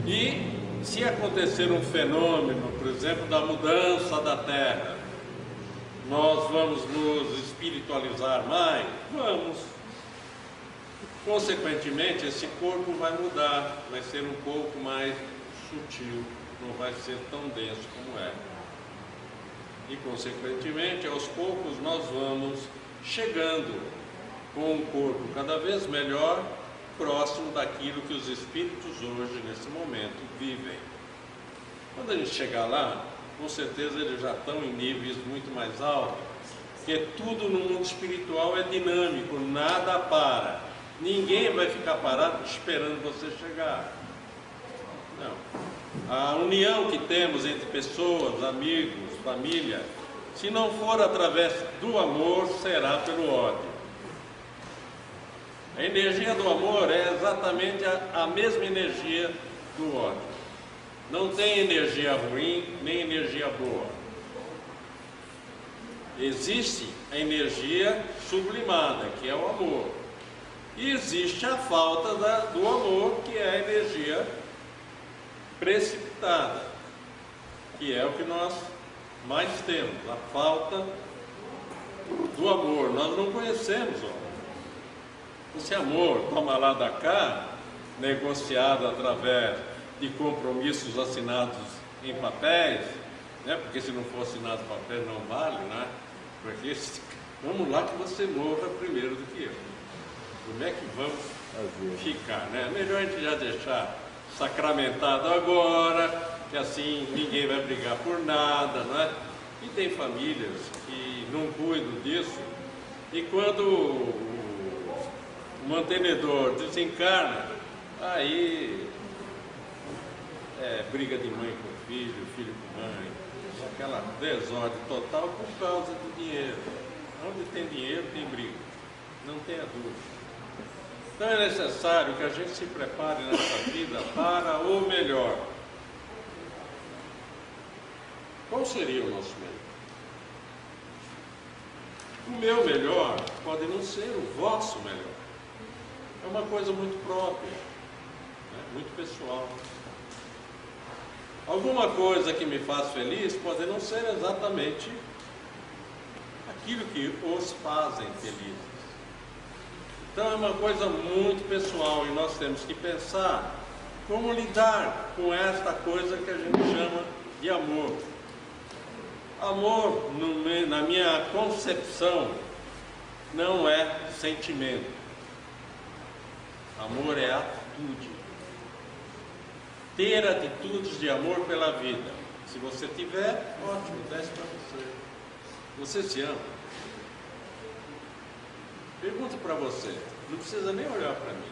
E se acontecer um fenômeno, por exemplo, da mudança da Terra, nós vamos nos espiritualizar mais? Vamos. Consequentemente, esse corpo vai mudar, vai ser um pouco mais sutil, não vai ser tão denso como é. E, consequentemente, aos poucos nós vamos chegando com um corpo cada vez melhor, próximo daquilo que os espíritos hoje, nesse momento, vivem. Quando a gente chegar lá, com certeza eles já estão em níveis muito mais altos, porque tudo no mundo espiritual é dinâmico, nada para. Ninguém vai ficar parado esperando você chegar. Não. A união que temos entre pessoas, amigos, família, se não for através do amor, será pelo ódio. A energia do amor é exatamente a mesma energia do ódio. Não tem energia ruim, nem energia boa. Existe a energia sublimada, que é o amor. E existe a falta do amor, que é a energia precipitada, que é o que nós mais temos, a falta do amor. Nós não conhecemos o amor. Esse amor, toma lá da cá, negociado através de compromissos assinados em papéis, né? Porque se não for assinado em papel não vale, né? Porque vamos lá que você morra primeiro do que eu. Como é que vamos ficar, né? Melhor a gente já deixar sacramentado agora, que assim ninguém vai brigar por nada, né? E tem famílias que não cuidam disso, e quando o mantenedor desencarna, aí é briga de mãe com filho, filho com mãe, aquela desordem total por causa do dinheiro. Onde tem dinheiro tem briga, não tenha dúvida. Então é necessário que a gente se prepare nessa vida para o melhor. Qual seria o nosso melhor? O meu melhor pode não ser o vosso melhor. É uma coisa muito própria, né? Muito pessoal. Alguma coisa que me faz feliz pode não ser exatamente aquilo que os fazem felizes. Então é uma coisa muito pessoal e nós temos que pensar como lidar com esta coisa que a gente chama de amor. Amor, na minha concepção, não é sentimento. Amor é atitude. Ter atitudes de amor pela vida. Se você tiver, ótimo, desce para você. Você se ama? Pergunto para você, não precisa nem olhar para mim.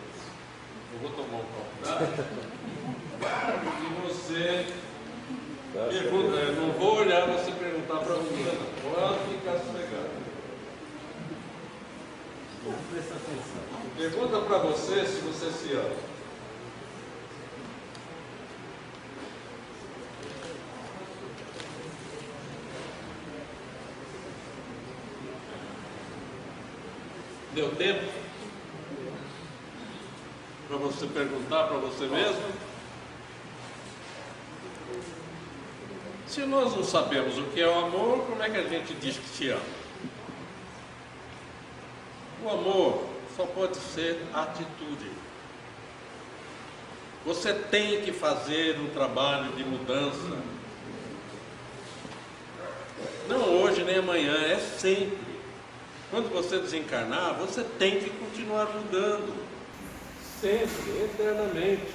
Eu vou tomar um copo d'água. E você pergunta, eu não vou olhar você perguntar para mim. Pode ficar sossegado. Presta atenção. Pergunta para você se você se ama. Deu tempo para você perguntar para você mesmo? Se nós não sabemos o que é o amor, como é que a gente diz que se ama? O amor só pode ser atitude. Você tem que fazer um trabalho de mudança. Não hoje nem amanhã, é sempre. Quando você desencarnar, você tem que continuar mudando. Sempre, eternamente.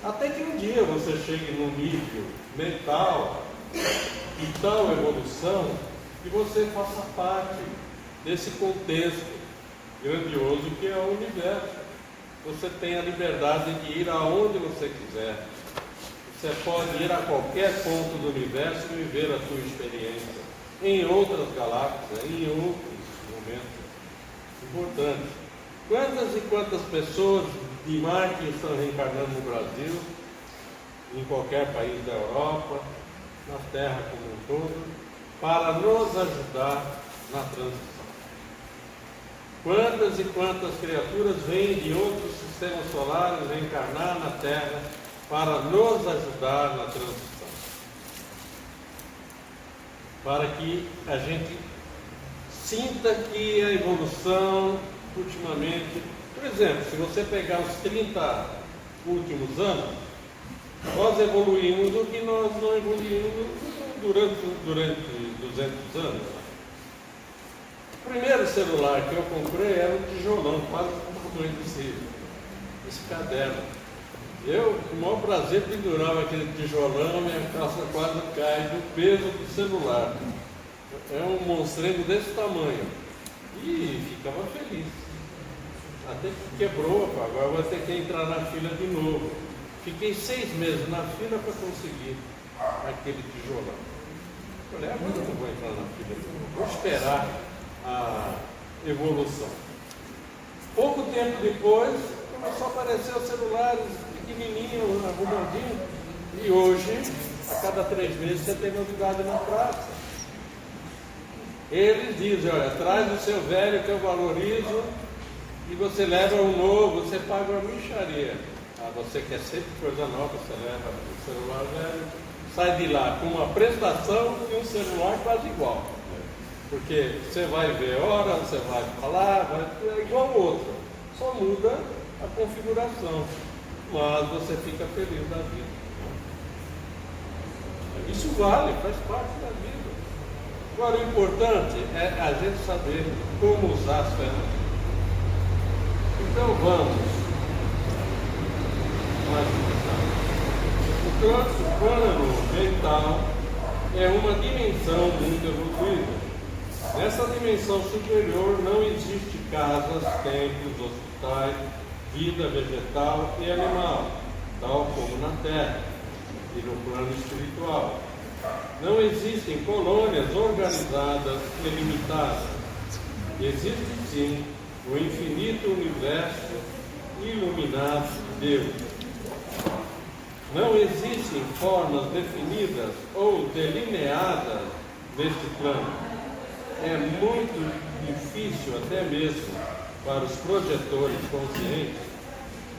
Até que um dia você chegue num nível mental de tal evolução que você faça parte desse contexto grandioso que é o universo. Você tem a liberdade de ir aonde você quiser. Você pode ir a qualquer ponto do universo e viver a sua experiência em outras galáxias, em outros momentos importantes. Quantas e quantas pessoas de Marte estão reencarnando no Brasil, em qualquer país da Europa, na Terra como um todo, para nos ajudar na transição. Quantas e quantas criaturas vêm de outros sistemas solares reencarnar na Terra para nos ajudar na transição. Para que a gente sinta que a evolução, ultimamente, por exemplo, se você pegar os 30 últimos anos, nós evoluímos o que nós não evoluímos durante 200 anos. O primeiro celular que eu comprei era um tijolão, quase como esse caderno. Eu, com o maior prazer, pendurava aquele tijolão, minha calça quase cai do peso do celular. É um monstrengo desse tamanho. E ficava feliz. Até que quebrou, agora vai ter que entrar na fila de novo. Fiquei 6 meses na fila para conseguir aquele tijolão. Falei, agora eu não vou entrar na fila de novo. Vou esperar a evolução. Pouco tempo depois, começou a aparecer os celulares pequenininhos, arrumadinhos. E hoje, a cada 3 meses, você tem novidade na praça. Eles dizem, olha, traz o seu velho que eu valorizo e você leva um novo, você paga uma mixaria. Ah, você quer sempre coisa nova, você leva o celular velho, sai de lá com uma prestação e um celular quase igual. Porque você vai ver hora, você vai falar, é igual ao outro, só muda a configuração, mas você fica feliz da vida. Isso vale, faz parte da vida. Agora, o importante é a gente saber como usar as ferramentas. Então, vamos. O plano mental é uma dimensão muito evoluída. Nessa dimensão superior não existe casas, templos, hospitais, vida vegetal e animal, tal como na Terra e no plano espiritual. Não existem colônias organizadas e limitadas. Existe sim o infinito universo iluminado de Deus. Não existem formas definidas ou delineadas deste plano. É muito difícil até mesmo para os projetores conscientes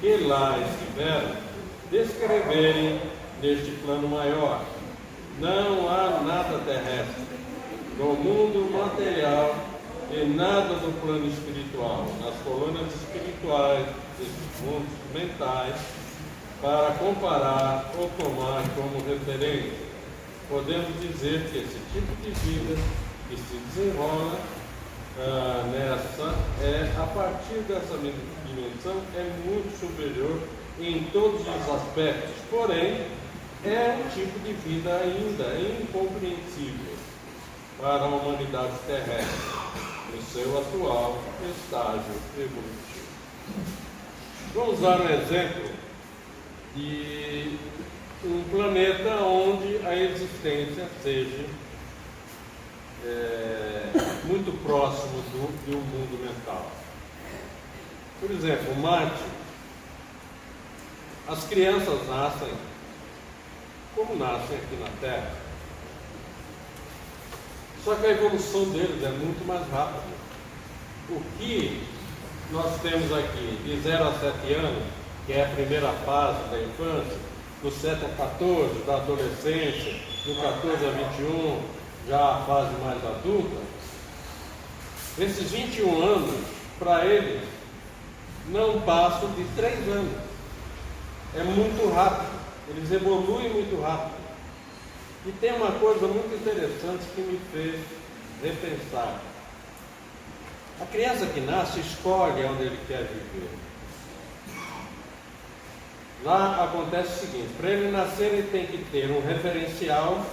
que lá estiveram descreverem neste plano maior. Não há nada terrestre. no mundo material e nada no plano espiritual, nas colunas espirituais desses mundos mentais, para comparar ou tomar como referência. Podemos dizer que esse tipo de vida que se desenrola a partir dessa dimensão, é muito superior em todos os aspectos, porém é um tipo de vida ainda incompreensível para a humanidade terrestre no seu atual estágio evolutivo. Vamos dar um exemplo de um planeta onde a existência seja muito próximo de um mundo mental. Por exemplo, Marte. As crianças nascem como nascem aqui na Terra, só que a evolução deles é muito mais rápida. O que nós temos aqui de 0 a 7 anos, que é a primeira fase da infância, do 7 a 14, da adolescência, do 14 a 21, já a fase mais adulta, esses 21 anos, para eles, não passam de 3 anos. É muito rápido, eles evoluem muito rápido. E tem uma coisa muito interessante que me fez repensar. A criança que nasce escolhe onde ele quer viver. Lá acontece o seguinte: para ele nascer, ele tem que ter um referencial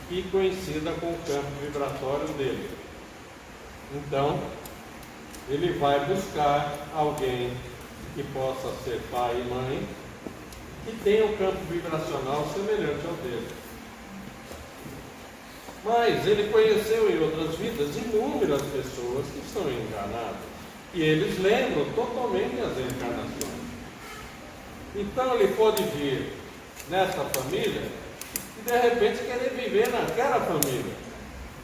que coincida com o campo vibratório dele. Então, ele vai buscar alguém que possa ser pai e mãe, que tenha um campo vibracional semelhante ao dele. Mas ele conheceu em outras vidas inúmeras pessoas que estão enganadas, e eles lembram totalmente as encarnações. Então ele pode vir nessa família e de repente querer viver naquela família.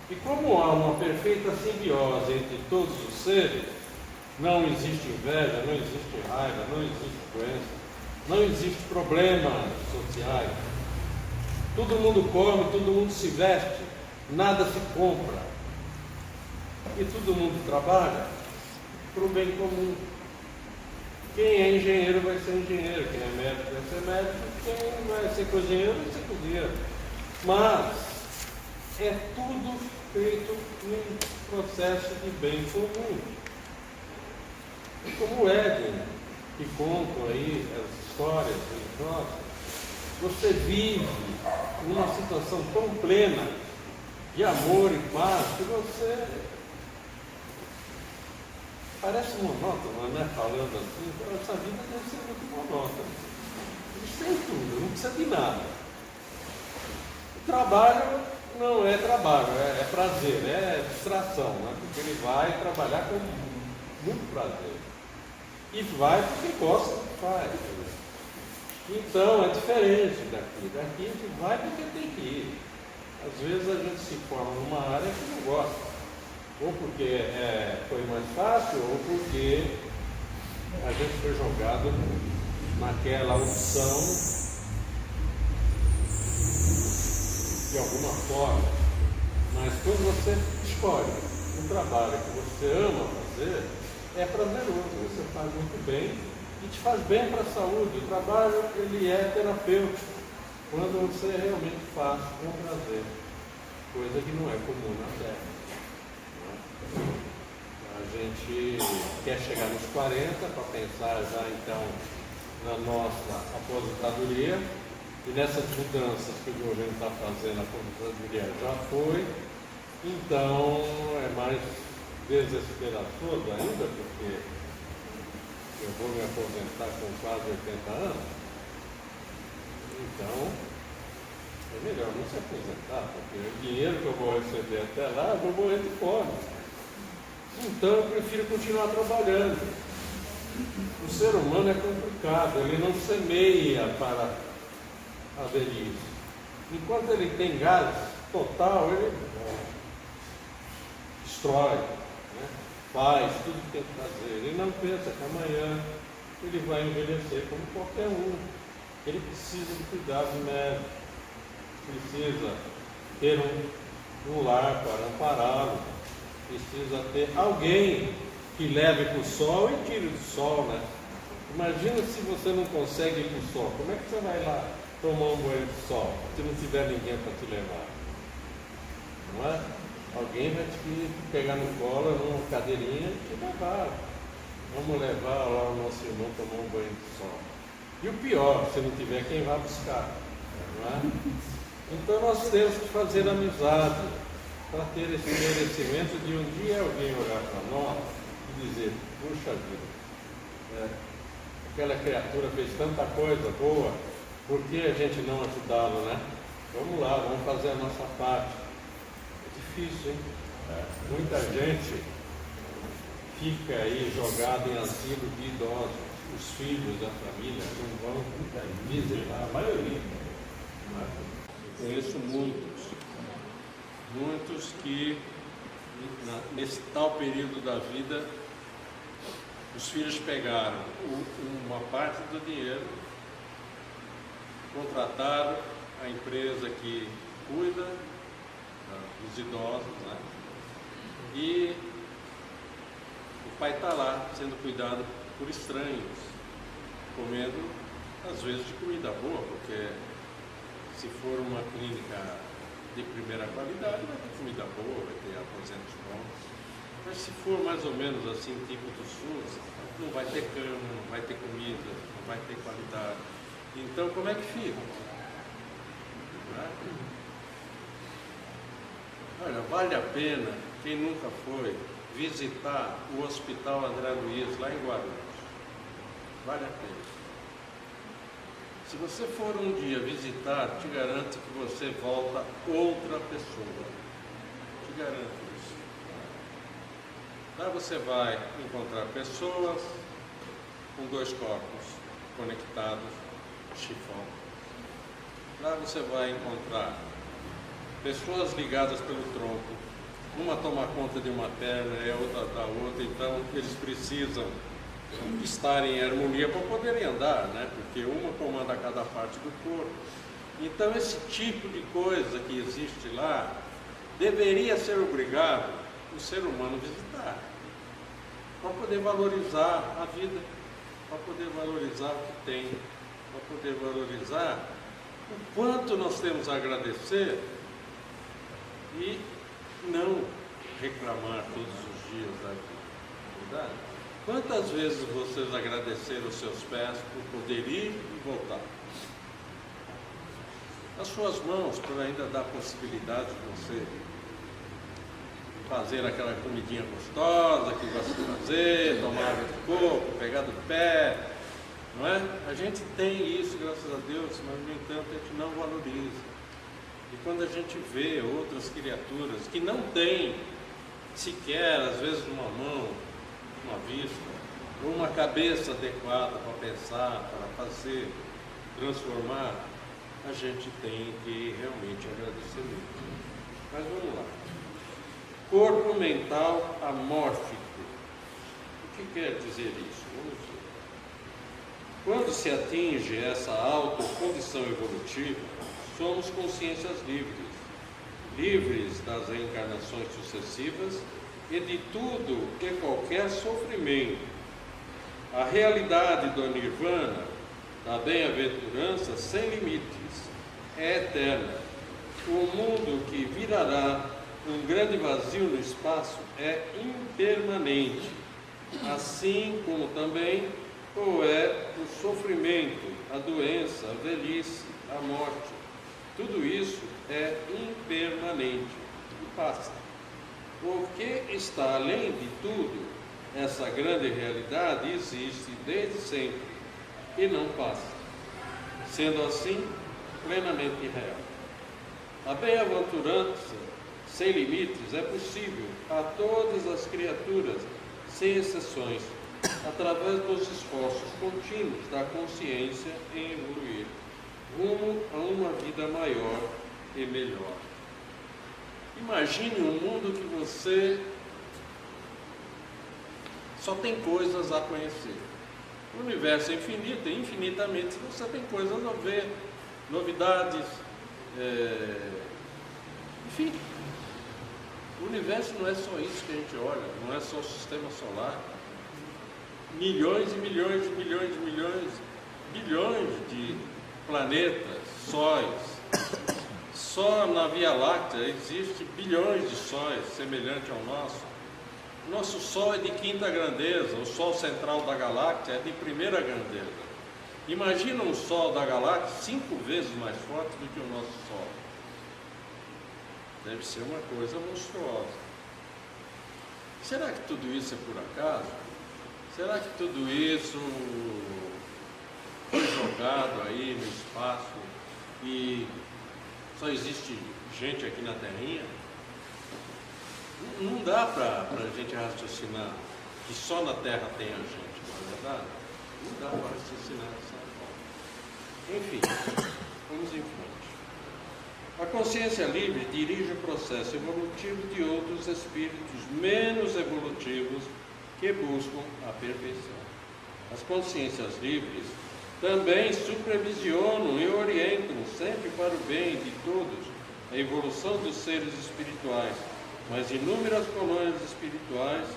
E como há uma perfeita simbiose entre todos os seres, não existe inveja, não existe raiva, não existe doença, não existe problemas sociais. Todo mundo come, todo mundo se veste, nada se compra. E todo mundo trabalha para o bem comum. Quem é engenheiro vai ser engenheiro, quem é médico vai ser médico, quem vai ser cozinheiro vai ser cozinheiro. Mas é tudo feito num processo de bem comum. E como o Éden, que contam aí as histórias religiosas, você vive numa situação tão plena de amor e paz que você parece monótono, né? Falando assim, essa vida deve ser muito monótona. Eles têm tudo, não precisa de nada. O trabalho não é trabalho, é prazer, é distração, né? Porque ele vai trabalhar com muito prazer. E vai porque gosta do que faz. Então é diferente daqui. Daqui a gente vai porque tem que ir. Às vezes a gente se forma numa área que não gosta. Ou porque foi mais fácil, ou porque a gente foi jogado naquela opção de alguma forma. Mas quando você escolhe um trabalho que você ama fazer, é prazeroso, você faz muito bem e te faz bem para a saúde. O trabalho, ele é terapêutico quando você realmente faz com prazer, coisa que não é comum na Terra. A gente quer chegar nos 40 para pensar já então na nossa aposentadoria, e nessas mudanças que o governo está fazendo, a aposentadoria já foi, então é mais desesperador ainda, porque eu vou me aposentar com quase 80 anos, então é melhor não se aposentar, porque o dinheiro que eu vou receber até lá, eu vou morrer de fome. Então eu prefiro continuar trabalhando. O ser humano é complicado, ele não semeia para a velhice. Enquanto ele tem gás total, ele destrói, né? Faz tudo que tem que fazer. Ele não pensa que amanhã ele vai envelhecer como qualquer um. Ele precisa de cuidado médico, precisa ter um lar para ampará-lo, precisa ter alguém que leve para o sol e tire do sol, né? Imagina se você não consegue ir para o sol, como é que você vai lá tomar um banho de sol, se não tiver ninguém para te levar? Não é? Alguém vai te pegar no colo, numa cadeirinha e te levar. Vamos levar lá o nosso irmão tomar um banho de sol. E o pior, se não tiver quem vai buscar, não é? Então nós temos que fazer amizade para ter esse merecimento de um dia alguém olhar para nós e dizer, puxa vida, aquela criatura fez tanta coisa boa, por que a gente não ajudá-lo, né? Vamos lá, vamos fazer a nossa parte. É difícil, hein? Muita gente fica aí jogada em asilo de idosos. Os filhos da família não vão visitar, a maioria. Eu conheço muitos que nesse tal período da vida os filhos pegaram uma parte do dinheiro, contrataram a empresa que cuida dos idosos, né? E o pai está lá sendo cuidado por estranhos, comendo às vezes de comida boa, porque se for uma clínica de primeira qualidade vai ter comida boa, vai ter aposentos bons, mas se for mais ou menos assim, tipo do SUS, não vai ter cama, não vai ter comida, não vai ter qualidade. Então como é que fica? Olha, vale a pena, quem nunca foi, visitar o Hospital André Luiz, lá em Guarulhos. Vale a pena. Se você for um dia visitar, te garanto que você volta outra pessoa. Te garanto isso. Lá você vai encontrar pessoas com dois corpos conectados, chifão. Lá você vai encontrar pessoas ligadas pelo tronco. Uma toma conta de uma perna e a outra da outra, então eles precisam estar em harmonia para poderem andar, né? Porque uma comanda cada parte do corpo. Então esse tipo de coisa que existe lá deveria ser obrigado o ser humano a visitar, para poder valorizar a vida, para poder valorizar o que tem, para poder valorizar o quanto nós temos a agradecer e não reclamar todos os dias da vida, verdade? Quantas vezes vocês agradeceram os seus pés por poder ir e voltar? As suas mãos, por ainda dar possibilidade de você fazer aquela comidinha gostosa que gosta de fazer, tomar água de coco, pegar do pé, não é? A gente tem isso, graças a Deus, mas no entanto a gente não valoriza. E quando a gente vê outras criaturas que não têm sequer, às vezes, uma mão, uma vista, ou uma cabeça adequada para pensar, para fazer, transformar, a gente tem que realmente agradecer muito. Mas vamos lá. Corpo mental amórfico. O que quer dizer isso? Vamos ver. Quando se atinge essa autocondição evolutiva, somos consciências livres, livres das reencarnações sucessivas e de tudo e qualquer sofrimento. A realidade do Nirvana, da bem-aventurança sem limites, é eterna. O mundo que virará um grande vazio no espaço é impermanente, assim como também o é o sofrimento, a doença, a velhice, a morte. Tudo isso é impermanente e passa. O que está além de tudo, essa grande realidade existe desde sempre e não passa, sendo assim plenamente real. A bem-aventurança sem limites é possível a todas as criaturas, sem exceções, através dos esforços contínuos da consciência em evoluir rumo a uma vida maior e melhor. Imagine um mundo que você só tem coisas a conhecer. O universo é infinito e infinitamente você tem coisas a ver, novidades, enfim, O universo não é só isso que a gente olha, não é só o sistema solar. Milhões e milhões e milhões e milhões, bilhões de planetas, sóis. Só na Via Láctea existe bilhões de sóis semelhantes ao nosso. Nosso Sol é de quinta grandeza, o Sol central da galáxia é de primeira grandeza. Imagina um Sol da galáxia 5 vezes mais forte do que o nosso Sol. Deve ser uma coisa monstruosa. Será que tudo isso é por acaso? Será que tudo isso foi jogado aí no espaço e só existe gente aqui na Terrinha? Não dá para a gente raciocinar que só na Terra tem a gente, não é verdade? Não dá para raciocinar dessa forma. Enfim, vamos em frente. A consciência livre dirige o processo evolutivo de outros espíritos menos evolutivos que buscam a perfeição. As consciências livres também supervisionam e orientam sempre para o bem de todos a evolução dos seres espirituais, mas inúmeras colônias espirituais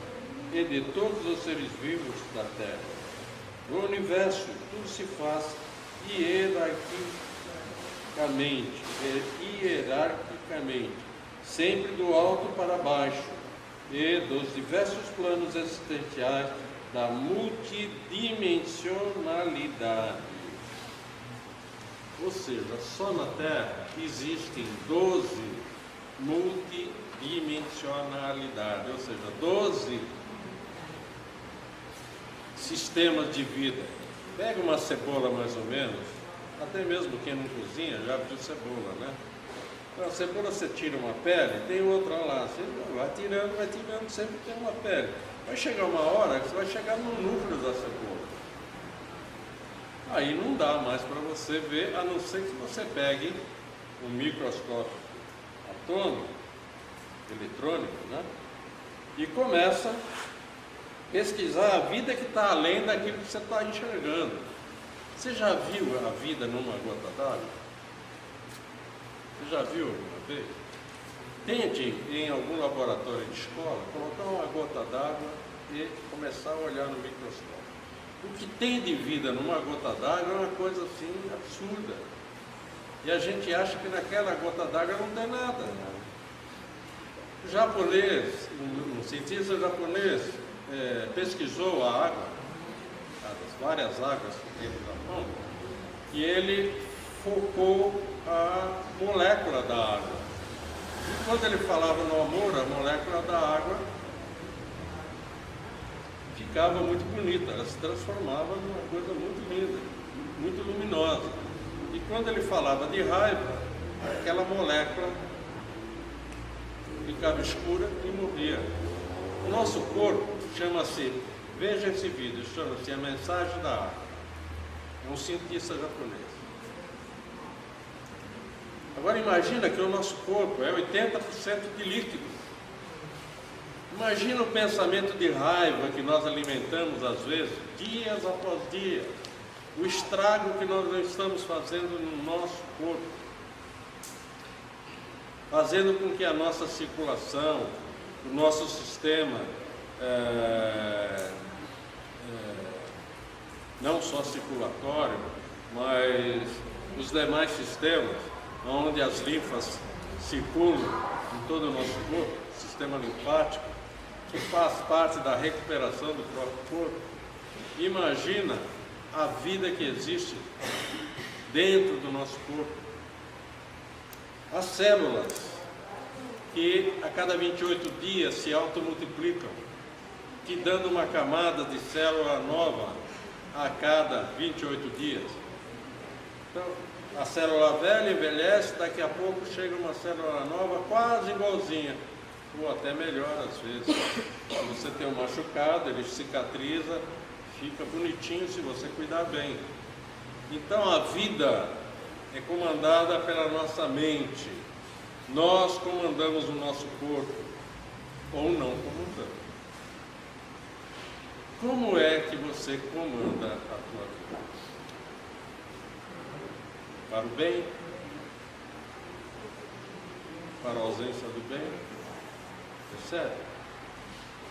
e de todos os seres vivos da Terra. No universo, tudo se faz hierarquicamente, sempre do alto para baixo, e dos diversos planos existenciais da multidimensionalidade. Ou seja, só na Terra existem 12 multidimensionalidades, ou seja, 12 sistemas de vida. Pega uma cebola mais ou menos, até mesmo quem não cozinha já viu cebola, né? Então a cebola você tira uma pele, tem outra lá, você vai tirando, sempre tem uma pele. Vai chegar uma hora que você vai chegar no núcleo da cebola. Aí não dá mais para você ver, a não ser que você pegue um microscópio atômico, eletrônico, né? E começa a pesquisar a vida que está além daquilo que você está enxergando. Você já viu a vida numa gota d'água? Você já viu alguma vez? Tente, em algum laboratório de escola, colocar uma gota d'água e começar a olhar no microscópio. O que tem de vida numa gota d'água é uma coisa assim absurda. E a gente acha que naquela gota d'água não tem nada. O japonês, um cientista japonês, pesquisou a água, as várias águas que tem no Japão, e ele focou a molécula da água. E quando ele falava no amor, a molécula da água ficava muito bonita, ela se transformava numa coisa muito linda, muito luminosa. E quando ele falava de raiva, aquela molécula ficava escura e morria. O nosso corpo chama-se, veja esse vídeo, chama-se A Mensagem da Água. É um cientista japonês. Agora imagina que o nosso corpo é 80% de líquido. Imagina o pensamento de raiva que nós alimentamos às vezes, dias após dia. O estrago que nós estamos fazendo no nosso corpo. Fazendo com que a nossa circulação, o nosso sistema, não só circulatório, mas os demais sistemas, onde as linfas circulam em todo o nosso corpo, sistema linfático, que faz parte da recuperação do próprio corpo. Imagina a vida que existe dentro do nosso corpo. As células que a cada 28 dias se automultiplicam, te dando uma camada de célula nova a cada 28 dias. Então, a célula velha envelhece, daqui a pouco chega uma célula nova quase igualzinha, ou até melhor às vezes. Se você tem um machucado, ele cicatriza, fica bonitinho se você cuidar bem. Então a vida é comandada pela nossa mente. Nós comandamos o nosso corpo, ou não comandamos. Como é que você comanda a tua vida? Para o bem? Para a ausência do bem? Percebe?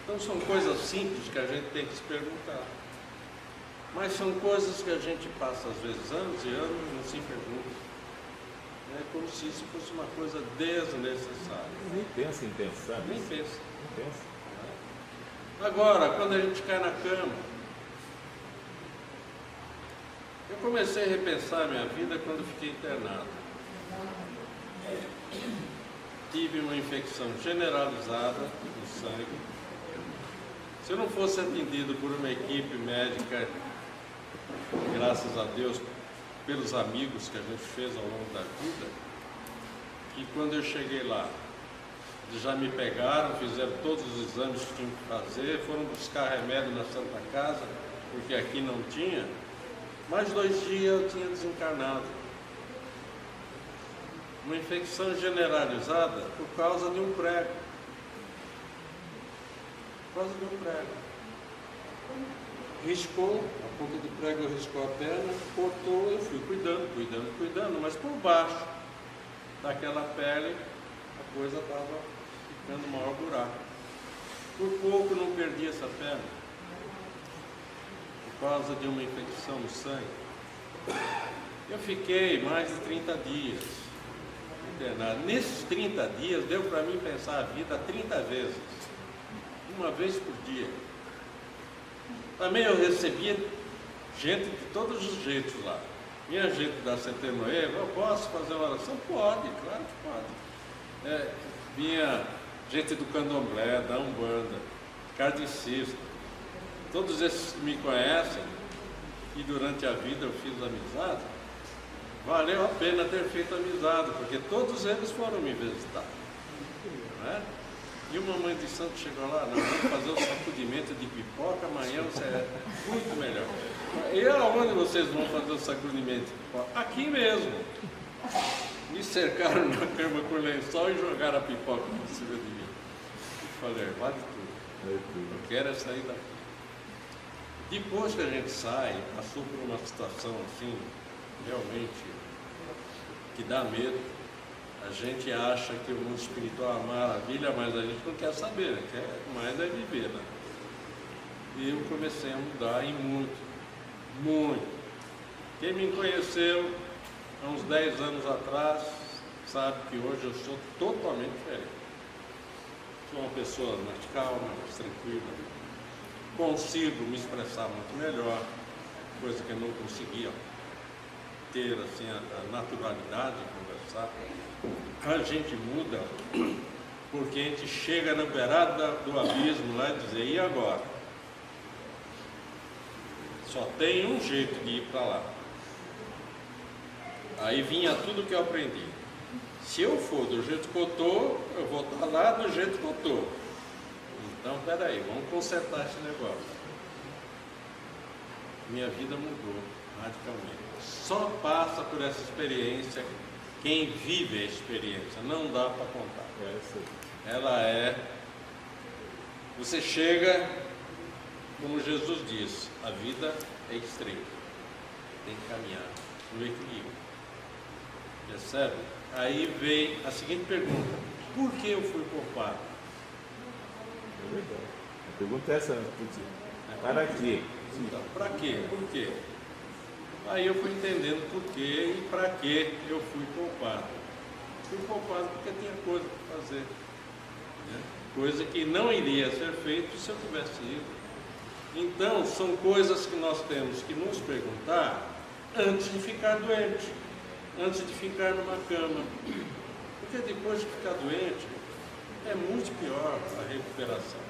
Então são coisas simples que a gente tem que se perguntar. Mas são coisas que a gente passa às vezes anos e anos e não se pergunta. É como se isso fosse uma coisa desnecessária. Nem pensa em pensar. Nem pensa. Nem pensa. Agora, quando a gente cai na cama, eu comecei a repensar a minha vida quando fiquei internado. Tive uma infecção generalizada no sangue. Se eu não fosse atendido por uma equipe médica, graças a Deus, pelos amigos que a gente fez ao longo da vida, que quando eu cheguei lá, já me pegaram, fizeram todos os exames que tinham que fazer, foram buscar remédio na Santa Casa, porque aqui não tinha. Mais 2 dias eu tinha desencarnado. Uma infecção generalizada por causa de um prego. Por causa de um prego. Riscou, a ponta do prego riscou a perna, cortou, eu fui cuidando, mas por baixo daquela pele a coisa estava ficando maior buraco. Por pouco não perdi essa perna, por causa de uma infecção no sangue. Eu fiquei mais de 30 dias internado. Nesses 30 dias deu para mim pensar a vida 30 vezes, uma vez por dia. Também eu recebia gente de todos os jeitos lá. Vinha gente da Centenoe, eu posso fazer uma oração? Pode, claro que pode. Vinha gente do Candomblé, da Umbanda, kardecista. Todos esses que me conhecem, e durante a vida eu fiz amizade, valeu a pena ter feito amizade, porque todos eles foram me visitar. Não é? E uma mãe de santo chegou lá, não, vamos fazer o sacudimento de pipoca, amanhã você é muito melhor. E aonde vocês vão fazer o sacudimento de pipoca? Aqui mesmo. Me cercaram na cama com lençol e jogaram a pipoca por cima de mim. Falei, vale tudo. Eu quero é sair daqui. Depois que a gente sai, passou por uma situação assim, realmente, que dá medo. A gente acha que o mundo espiritual é uma maravilha, mas a gente não quer saber, né? Quer mais é viver, né? E eu comecei a mudar e muito, muito. Quem me conheceu há uns 10 anos atrás, sabe que hoje eu sou totalmente diferente. Sou uma pessoa mais calma, mais tranquila. Consigo me expressar muito melhor, coisa que eu não conseguia ter assim, a naturalidade de conversar. A gente muda porque a gente chega na beirada do abismo lá e dizer, e agora? Só tem um jeito de ir para lá. Aí vinha tudo que eu aprendi. Se eu for do jeito que eu estou, eu vou estar lá do jeito que eu estou. Então, peraí, vamos consertar esse negócio. Minha vida mudou radicalmente. Só passa por essa experiência quem vive a experiência, não dá para contar. Ela é, você chega, como Jesus disse, a vida é estreita, tem que caminhar no equilíbrio. Percebe? Aí vem a seguinte pergunta: por que eu fui poupado? A pergunta é essa, para quê? Então, para quê? Por quê? Aí eu fui entendendo por quê e para que eu fui poupado. Fui poupado porque tinha coisa para fazer, né? Coisa que não iria ser feita se eu tivesse ido. Então, são coisas que nós temos que nos perguntar antes de ficar doente, antes de ficar numa cama. Porque depois de ficar doente, é muito pior a recuperação.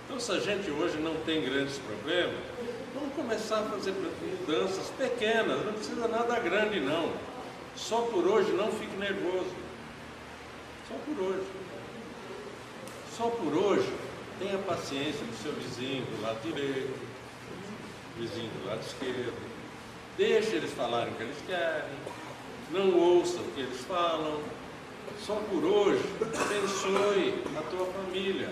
Então, se a gente hoje não tem grandes problemas, vamos começar a fazer mudanças pequenas, não precisa nada grande não. Só por hoje não fique nervoso. Só por hoje. Só por hoje tenha paciência do seu vizinho do lado direito, vizinho do lado esquerdo. Deixe eles falarem o que eles querem. Não ouça o que eles falam. Só por hoje abençoe a tua família.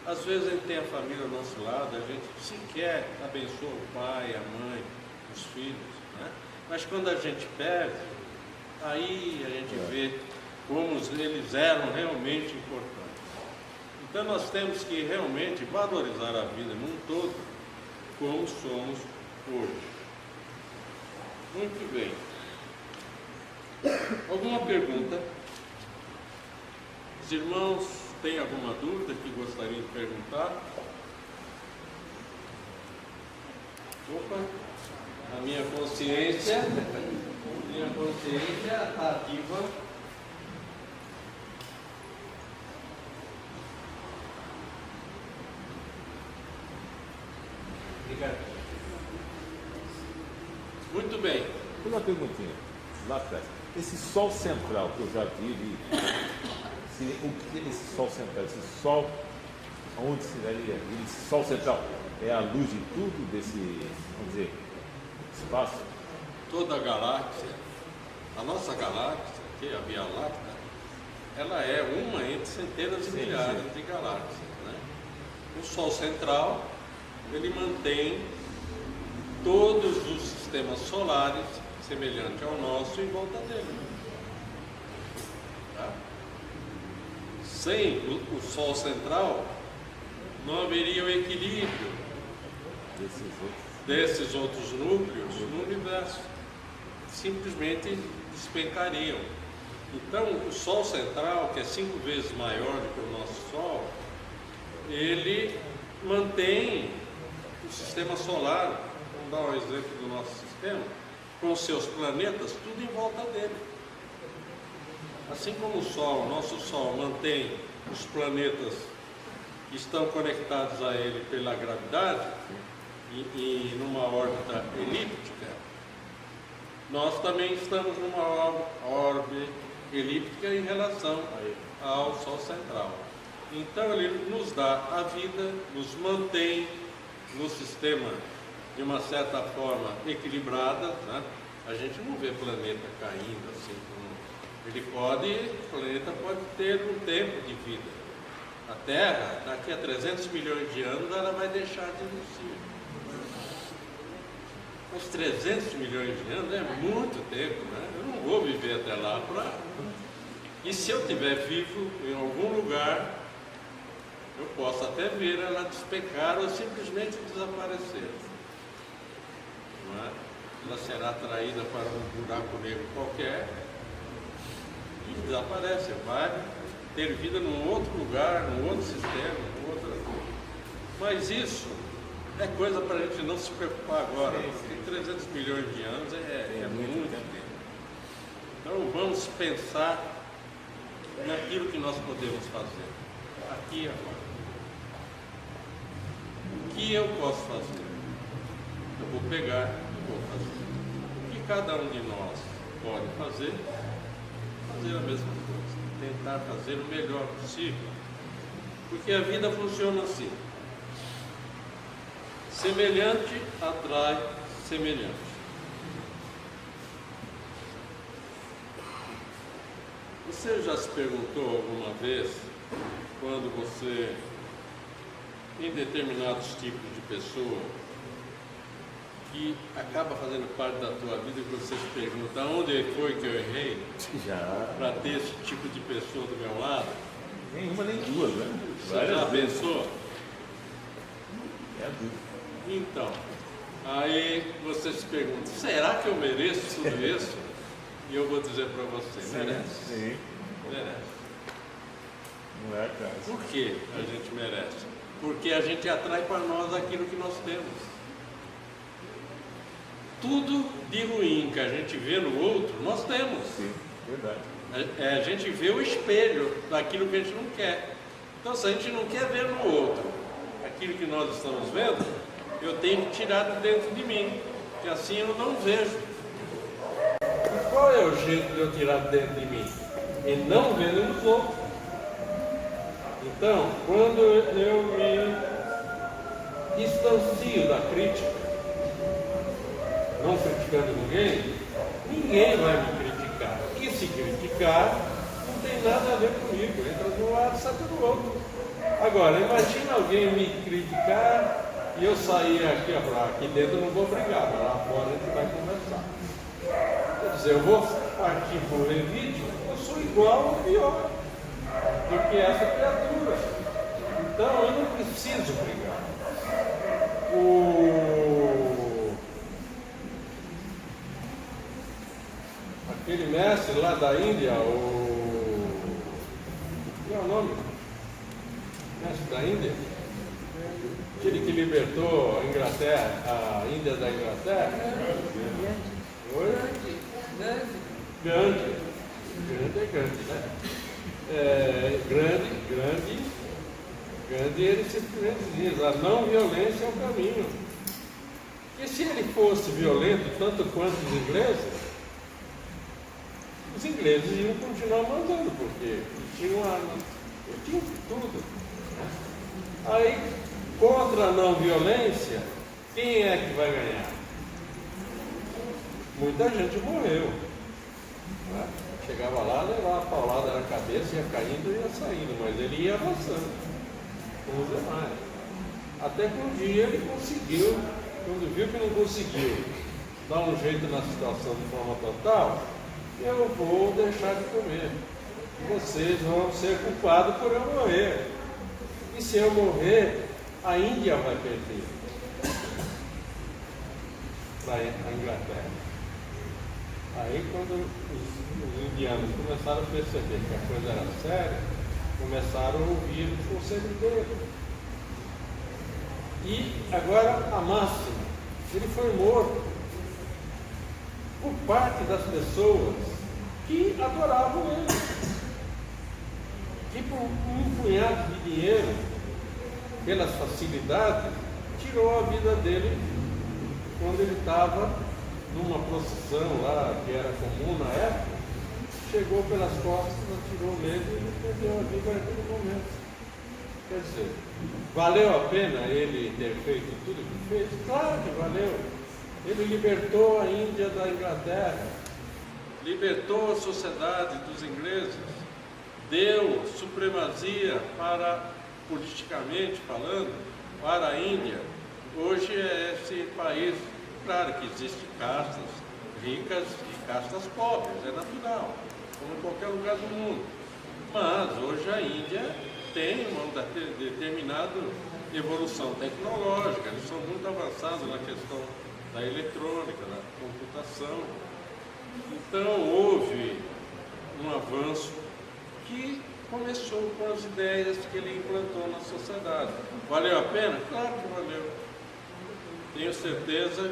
Às vezes a gente tem a família ao nosso lado, a gente sequer abençoa o pai, a mãe, os filhos, né? Mas quando a gente perde, aí a gente vê como eles eram realmente importantes. Então nós temos que realmente valorizar a vida num todo, como somos hoje. Muito bem. Alguma pergunta? Os irmãos têm alguma dúvida que gostariam de perguntar? Opa, a minha consciência está ativa. Obrigado. Muito bem. Uma perguntinha, lá atrás. Esse sol central que eu já tive, o que é esse sol central? Esse sol, onde se daria? Esse sol central é a luz de tudo desse, vamos dizer, espaço? Toda a galáxia, a nossa galáxia, que é a Via Láctea, ela é uma entre centenas de milhares de galáxias, né? O Sol central, ele mantém todos os sistemas solares semelhantes ao nosso em volta dele. Tá? Sem o Sol central, não haveria o equilíbrio desses outros núcleos no universo. Simplesmente despencariam. Então, o Sol central, que é 5 vezes maior do que o nosso Sol, ele mantém o sistema solar, vamos dar um exemplo do nosso sistema, com seus planetas, tudo em volta dele. Assim como o Sol, o nosso Sol mantém os planetas que estão conectados a ele pela gravidade e numa órbita elíptica, nós também estamos numa órbita elíptica em relação ao Sol central. Então ele nos dá a vida, nos mantém no sistema de uma certa forma equilibrada, né? A gente não vê planeta caindo assim como o planeta pode ter um tempo de vida. A Terra, daqui a 300 milhões de anos, ela vai deixar de existir. Mas 300 milhões de anos é muito tempo, né? Eu não vou viver até lá para... E se eu estiver vivo em algum lugar, eu posso até ver ela despecar ou simplesmente desaparecer. Não é? Ela será atraída para um buraco negro qualquer e desaparece. Vai ter vida num outro lugar, num outro sistema, num outro... Mas isso é coisa para a gente não se preocupar agora, porque 300 milhões de anos é muito tempo. Então vamos pensar naquilo que nós podemos fazer, aqui e agora. O que eu posso fazer? Eu vou pegar e vou fazer. O que cada um de nós pode fazer? Fazer a mesma coisa. Tentar fazer o melhor possível. Porque a vida funciona assim. Semelhante atrai semelhante. Você já se perguntou alguma vez, quando você, em determinados tipos de pessoa, que acaba fazendo parte da tua vida, que você se pergunta, onde foi que eu errei? Para ter esse tipo de pessoa do meu lado? Nenhuma nem duas, né? Você já pensou? É dúvida. Então, aí você se pergunta, será que eu mereço tudo isso? E eu vou dizer para você, merece. Sim. Merece. Não é caso. Por que a gente merece? Porque a gente atrai para nós aquilo que nós temos. Tudo de ruim que a gente vê no outro, nós temos. Sim, verdade. A gente vê o espelho daquilo que a gente não quer. Então, se a gente não quer ver no outro aquilo que nós estamos vendo, eu tenho que tirar de dentro de mim, que assim eu não vejo. E qual é o jeito de eu tirar de dentro de mim? E não vendo nos outros. Então, quando eu me distancio da crítica, não criticando ninguém vai me criticar. E se criticar, não tem nada a ver comigo, entra de um lado e sai do outro. Agora, imagina alguém me criticar e eu sair aqui, ó, aqui dentro eu não vou brigar, mas lá fora a gente vai conversar. Quer dizer, eu vou partir para o vídeo, eu sou igual ou pior do que essa criatura. Então eu não preciso brigar. Aquele mestre lá da Índia, qual é o nome? Mestre da Índia? Aquele que libertou a Inglaterra, a Índia da Inglaterra? Oi? Gandhi. Gandhi é Gandhi, né? Gandhi, ele simplesmente diz: a não violência é o caminho. E se ele fosse violento tanto quanto os ingleses iam continuar mandando, porque eles tinham armas, eles tinham tudo. Né? Aí, contra a não violência, quem é que vai ganhar? Muita gente morreu. Né? Chegava lá, levava a paulada na cabeça, ia caindo e ia saindo, mas ele ia avançando com os demais. Até que um dia ele conseguiu, quando viu que não conseguiu dar um jeito na situação de forma total, eu vou deixar de comer. Vocês vão ser culpados por eu morrer. E se eu morrer, a Índia vai perder para a Inglaterra. Aí quando os indianos começaram a perceber que a coisa era séria, começaram a ouvir o conselho dele. E agora a máxima, ele foi morto por parte das pessoas que adoravam ele. Que por um punhado de dinheiro, pelas facilidades, tirou a vida dele quando ele estava numa procissão lá, que era comum na época, chegou pelas costas, atirou nele e ele perdeu a vida naquele momento. Quer dizer, valeu a pena ele ter feito tudo o que fez? Claro que valeu. Ele libertou a Índia da Inglaterra, libertou a sociedade dos ingleses, deu supremacia politicamente falando, para a Índia. Hoje é esse país. Claro que existem castas ricas e castas pobres, é natural, como em qualquer lugar do mundo. Mas hoje a Índia tem uma determinada evolução tecnológica, eles são muito avançados na questão da eletrônica, da computação. Então houve um avanço que começou com as ideias que ele implantou na sociedade. Valeu a pena? Claro que valeu. Tenho certeza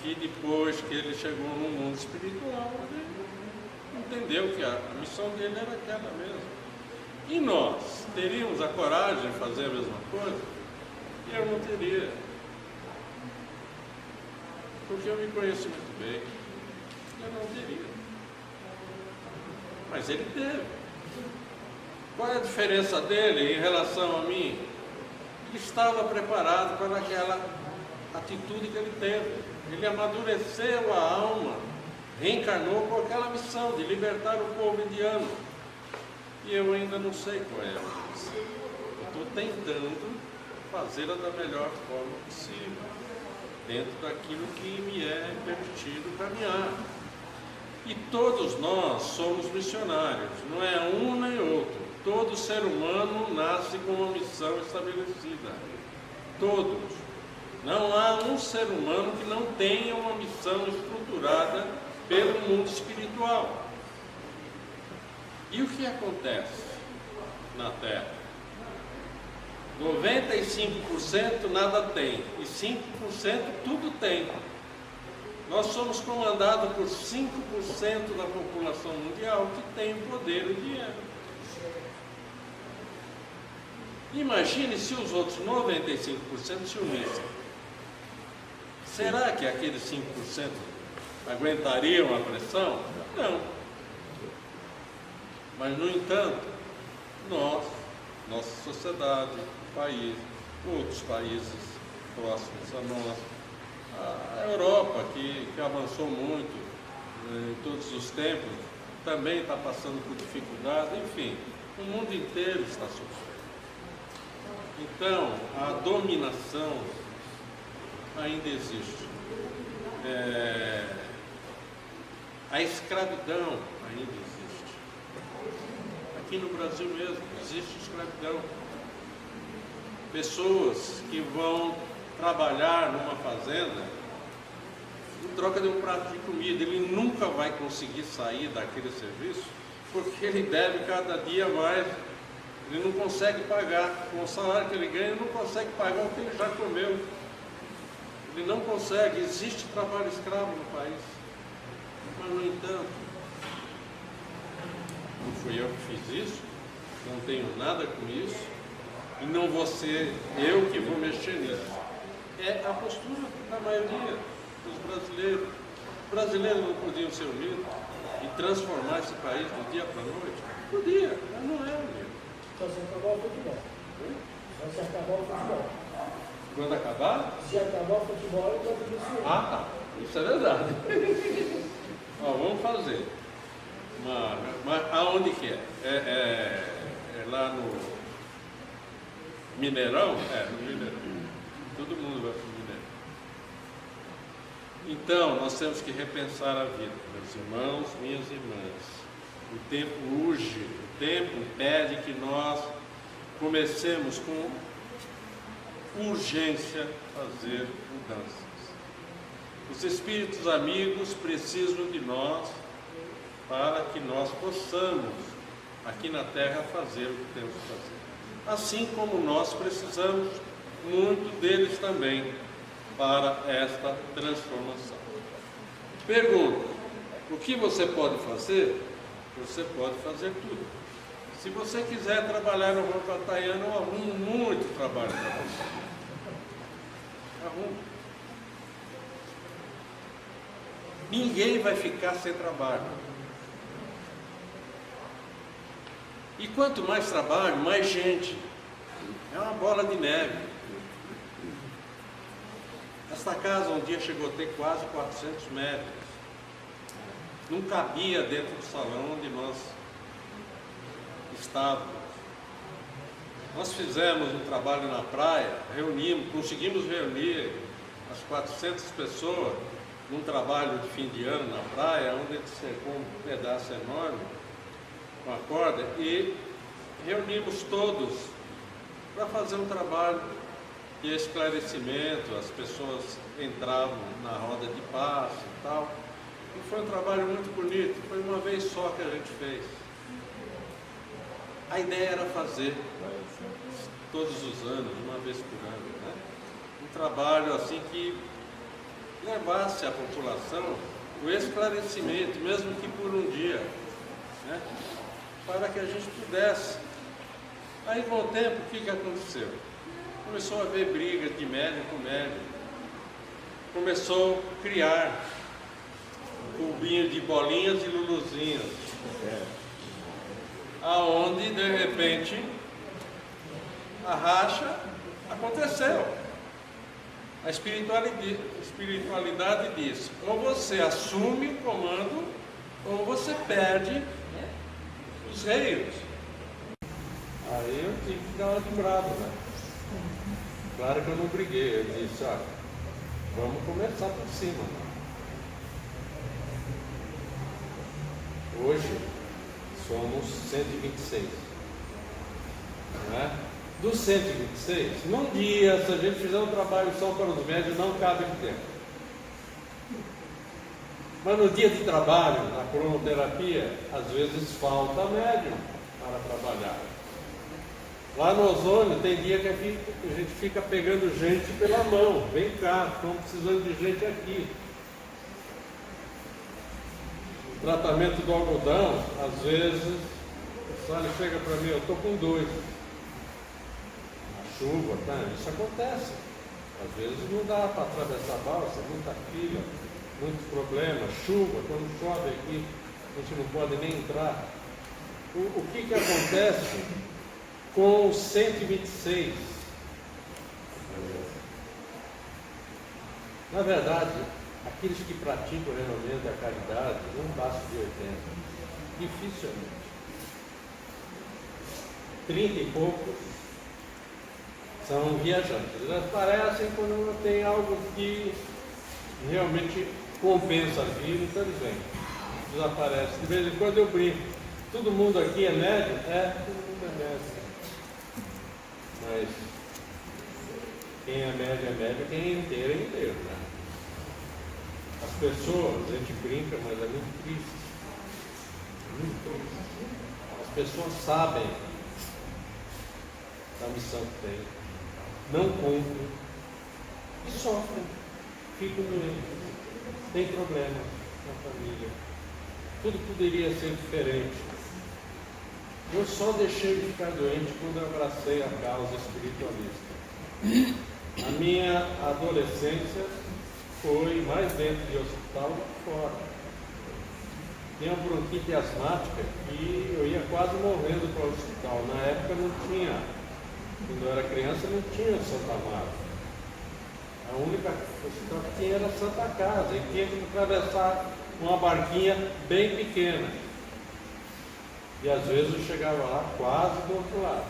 que depois que ele chegou no mundo espiritual, ele entendeu que a missão dele era aquela mesmo. E nós teríamos a coragem de fazer a mesma coisa? Eu não teria. Porque eu me conheço muito bem. Eu não teria. Mas ele teve. Qual é a diferença dele em relação a mim? Ele estava preparado para aquela atitude que ele teve. Ele amadureceu a alma, reencarnou com aquela missão de libertar o povo indiano. E eu ainda não sei qual é a missão. Eu estou tentando fazê-la da melhor forma possível, dentro daquilo que me é permitido caminhar. E todos nós somos missionários, não é um nem outro. Todo ser humano nasce com uma missão estabelecida. Todos. Não há um ser humano que não tenha uma missão estruturada pelo mundo espiritual. E o que acontece na Terra? 95% nada tem, e 5% tudo tem. Nós somos comandados por 5% da população mundial que tem o poder e o dinheiro. Imagine se os outros 95% se unissem. Será que aqueles 5% aguentariam a pressão? Não. Mas, no entanto, nossa sociedade, país, outros países próximos a nós, a Europa, que avançou muito em todos os tempos, também está passando por dificuldade, enfim, o mundo inteiro está sofrendo. Então, a dominação ainda existe. A escravidão ainda existe. Aqui no Brasil mesmo existe escravidão. pessoas que vão trabalhar numa fazenda em troca de um prato de comida. Ele nunca vai conseguir sair daquele serviço, porque ele deve cada dia mais. Ele não consegue pagar, com o salário que ele ganha, ele não consegue pagar o que ele já comeu. Ele não consegue, existe trabalho escravo no país. Mas, no entanto, não fui eu que fiz isso, não tenho nada com isso, e não vou ser eu que vou mexer nisso. É a postura da maioria dos brasileiros. Os brasileiros não podiam ser unidos e transformar esse país do dia para a noite? Podia, mas não é unido. Só se acabar o futebol. Só se acabar o futebol. Quando acabar? Se acabar o futebol, eu vou isso. Ah, tá. Isso é verdade. Ó, vamos fazer. Aonde que é? É lá no Mineirão? É, no Mineirão. Todo mundo vai para o Mineirão. Então, nós temos que repensar a vida, meus irmãos, minhas irmãs. O tempo urge, o tempo pede que nós comecemos com urgência a fazer mudanças. Os espíritos amigos precisam de nós para que nós possamos, aqui na Terra, fazer o que temos que fazer. Assim como nós precisamos muito deles também para esta transformação. Pergunta: o que você pode fazer? Você pode fazer tudo. Se você quiser trabalhar no Banco Ataiano, eu arrumo muito trabalho para você. Arrumo. Ninguém vai ficar sem trabalho. E quanto mais trabalho, mais gente. É uma bola de neve. Esta casa um dia chegou a ter quase 400 metros. Não cabia dentro do salão onde nós estávamos. Nós fizemos um trabalho na praia, conseguimos reunir as 400 pessoas num trabalho de fim de ano na praia, onde a gente cercou um pedaço enorme com a corda e reunimos todos para fazer um trabalho de esclarecimento. As pessoas entravam na roda de passe e tal. E foi um trabalho muito bonito, foi uma vez só que a gente fez. A ideia era fazer todos os anos, uma vez por ano, né? Um trabalho assim que levasse à população o esclarecimento, mesmo que por um dia, né? Para que a gente pudesse. Aí com o tempo, o que aconteceu? Começou a haver brigas de médium com médium. Começou a criar cubinho de bolinhas e luluzinhas. Aonde, de repente, a racha aconteceu. A espiritualidade diz: ou você assume o comando, ou você perde os reios. Aí eu tive que dar uma de bravo, né? Claro que eu não briguei, eu disse: olha, vamos começar por cima. Hoje somos 126, não é? Dos 126, num dia, se a gente fizer um trabalho só para os médios, não cabe no tempo. Mas no dia de trabalho, na cromoterapia, às vezes falta médium para trabalhar. Lá no ozônio tem dia que a gente fica pegando gente pela mão. Vem cá, estamos precisando de gente aqui. O tratamento do algodão, às vezes, o Sálio chega para mim: eu estou com 2. A chuva, tá? Isso acontece. Às vezes não dá para atravessar a balsa, muita fila, muitos problemas. Chuva, quando chove aqui, a gente não pode nem entrar. O que acontece com os 126? Na verdade, aqueles que praticam realmente a caridade não passam de 80. Dificilmente. 30 e poucos são viajantes. Eles aparecem quando tem algo que realmente compensa a vida, então eles vêm. Desaparecem. De vez em quando eu brinco: todo mundo aqui é médium? É, todo mundo é médium. Mas Quem é média, quem é inteiro, né? As pessoas, a gente brinca, mas é muito triste. Muito triste. As pessoas sabem da missão que tem, não cumprem e sofrem, ficam doentes, tem problema na família. Tudo poderia ser diferente. Eu só deixei de ficar doente quando eu abracei a causa espiritualista. A minha adolescência foi mais dentro de hospital do que fora. Tinha uma bronquite asmática e eu ia quase morrendo para o hospital. Na época não tinha, quando eu era criança não tinha Santa Marta. A única hospital que tinha era Santa Casa e tinha que atravessar uma barquinha bem pequena. E às vezes eu chegava lá quase do outro lado.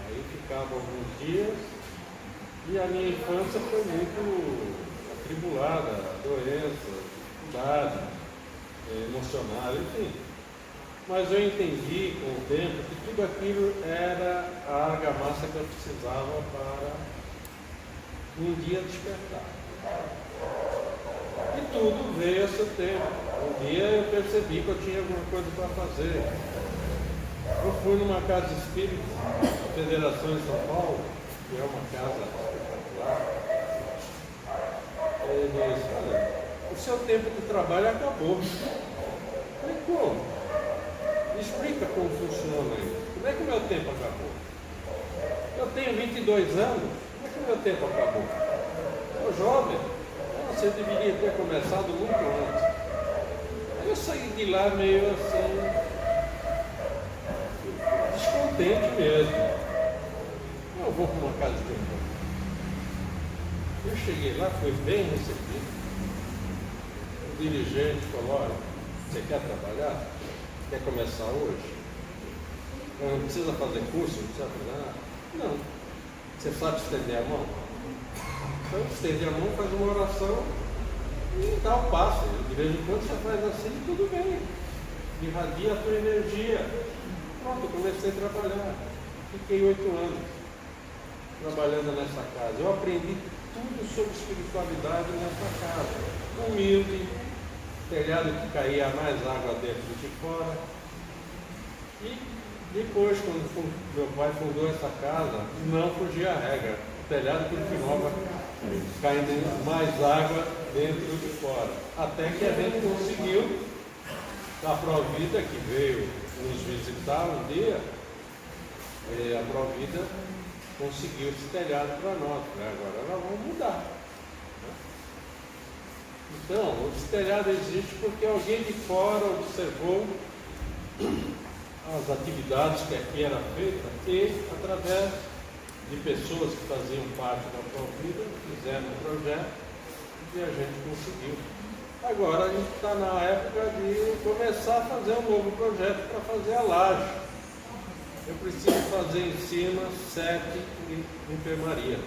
Aí ficava alguns dias e a minha infância foi muito atribulada, doença, dificuldade emocional, enfim. Mas eu entendi com o tempo que tudo aquilo era a argamassa que eu precisava para um dia despertar. E tudo veio a seu tempo. Um dia eu percebi que eu tinha alguma coisa para fazer. Eu fui numa casa espírita, a Federação em São Paulo, que é uma casa espetacular. Ele disse: olha, o seu tempo de trabalho acabou. Eu falei: como? Me explica como funciona isso. Como é que o meu tempo acabou? Eu tenho 22 anos, como é que o meu tempo acabou? Eu jovem. Você deveria ter começado muito antes. Aí eu saí de lá meio assim, descontente mesmo. Eu vou para uma casa de tempo. Eu cheguei lá, fui bem recebido. O dirigente falou: olha, você quer trabalhar? Quer começar hoje? Não precisa fazer curso, não precisa fazer nada. Não. Você sabe estender a mão? Então, estende a mão, faz uma oração e dá o passo. De vez em quando você faz assim, tudo bem. Irradia a tua energia. Pronto, eu comecei a trabalhar. Fiquei 8 anos trabalhando nessa casa. Eu aprendi tudo sobre espiritualidade nessa casa. Humilde, telhado que caía mais água dentro do que fora. E depois, quando meu pai fundou essa casa, não fugia a regra. O telhado continuava caindo mais água dentro do que fora. Até que a gente conseguiu, a Provida, que veio nos visitar um dia, a Provida conseguiu esse telhado para nós. Agora nós vamos mudar. Então, esse telhado existe porque alguém de fora observou as atividades que aqui era feita e, através de pessoas que faziam parte da Provida, fizeram um projeto e a gente conseguiu. Agora a gente está na época de começar a fazer um novo projeto para fazer a laje. Eu preciso fazer em cima 7 enfermarias.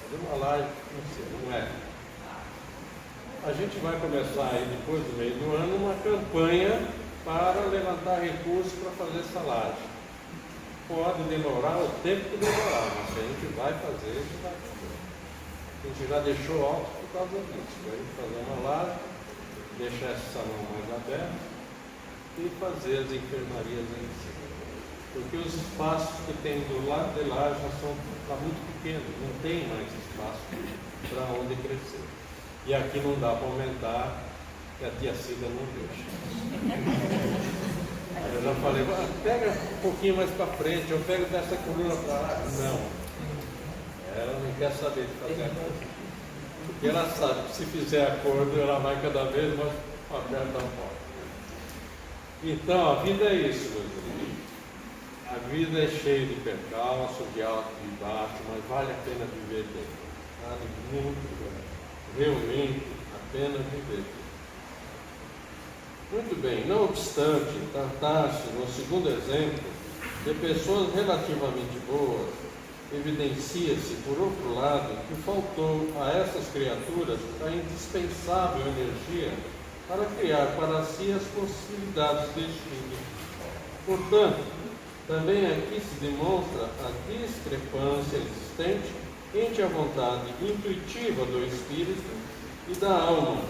Fazer uma laje em cima, não é? A gente vai começar aí, depois do meio do ano, uma campanha para levantar recursos para fazer essa laje. Pode demorar o tempo que demorar, mas a gente vai fazer, a gente vai fazer. A gente já deixou alto por causa disso. A gente fazer uma laje, deixar esse salão mais aberto e fazer as enfermarias aí em cima. Porque os espaços que tem do lado de lá já está muito pequenos, não tem mais espaço para onde crescer. E aqui não dá para aumentar, que a tia Cida não deixa. Eu já falei: pega um pouquinho mais para frente, eu pego dessa coluna para lá. Não. Ela não quer saber de fazer acordo. Porque ela sabe que se fizer acordo, ela vai cada vez mais aberta a porta. Então, a vida é isso, meus amigos. A vida é cheia de percalços, de alto e de baixo, mas vale a pena viver bem. Vale muito bem. Realmente a pena viver. Muito bem, não obstante, tratar-se, no segundo exemplo, de pessoas relativamente boas, evidencia-se, por outro lado, que faltou a essas criaturas a indispensável energia para criar para si as possibilidades deste mundo. Portanto, Também aqui se demonstra a discrepância existente entre a vontade intuitiva do espírito e da alma,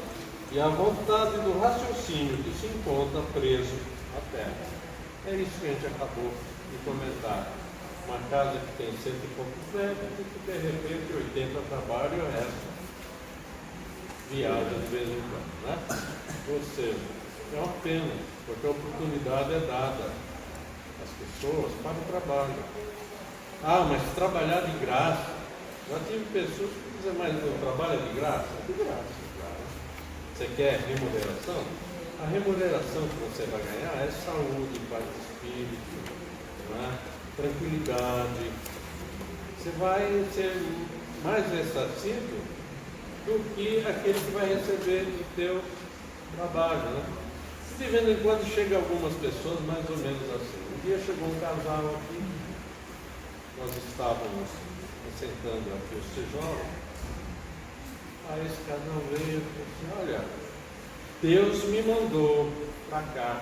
e a vontade do raciocínio que se encontra preso à terra. É isso que a gente acabou de comentar. Uma casa que tem 100 e poucos metros e que de repente 80 trabalham e o resto viaja de vez em quando, né? Ou seja, é uma pena, porque a oportunidade é dada às pessoas para o trabalho. Ah, mas trabalhar de graça. Já tive pessoas que dizem, mas o trabalho é de graça? É de graça, claro. Você quer remuneração? A remuneração que você vai ganhar é saúde, paz de espírito, não é? Tranquilidade. Você vai ser mais ressarcido do que aquele que vai receber do teu trabalho, né? De vez em quando chega algumas pessoas mais ou menos assim. Um dia chegou um casal aqui, nós estávamos sentando aqui os tijolos, aí esse casal veio e disse assim, olha, Deus me mandou para cá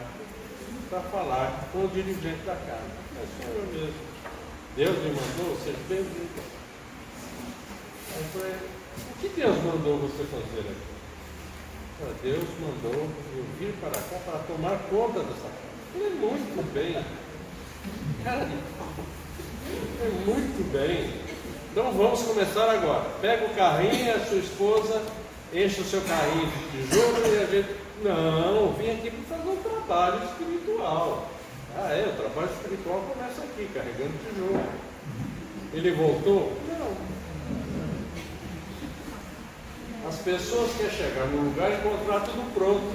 para falar com o dirigente da casa. É só eu mesmo. Deus me mandou, seja bem-vindo. Aí eu falei, o que Deus mandou você fazer aqui? Deus mandou eu vir para cá para tomar conta dessa casa. Eu falei, muito bem. Cara, muito bem. Então vamos começar agora. Pega o carrinho e a sua esposa enche o seu carrinho de tijolo e a gente... Não, vim aqui para fazer um trabalho espiritual. Ah, o trabalho espiritual começa aqui, carregando tijolo. Ele voltou? Não. As pessoas querem chegar no lugar e encontrar tudo pronto.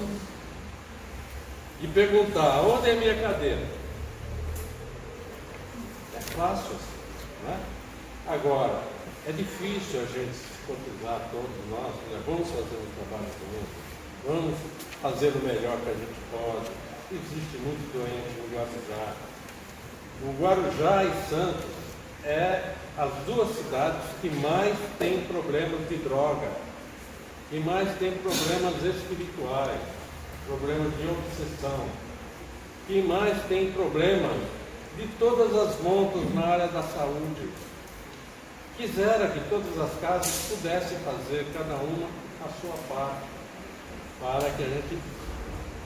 E perguntar, onde é a minha cadeira? É fácil assim, né? Agora, é difícil a gente se cotizar, todos nós, né? Vamos fazer um trabalho comum, vamos fazer o melhor que a gente pode. Existe muito doente no Guarujá. O Guarujá e Santos é as duas cidades que mais têm problemas de droga, que mais têm problemas espirituais, problemas de obsessão, que mais têm problemas de todas as montas na área da saúde. Quisera que todas as casas pudessem fazer, cada uma, a sua parte, para que a gente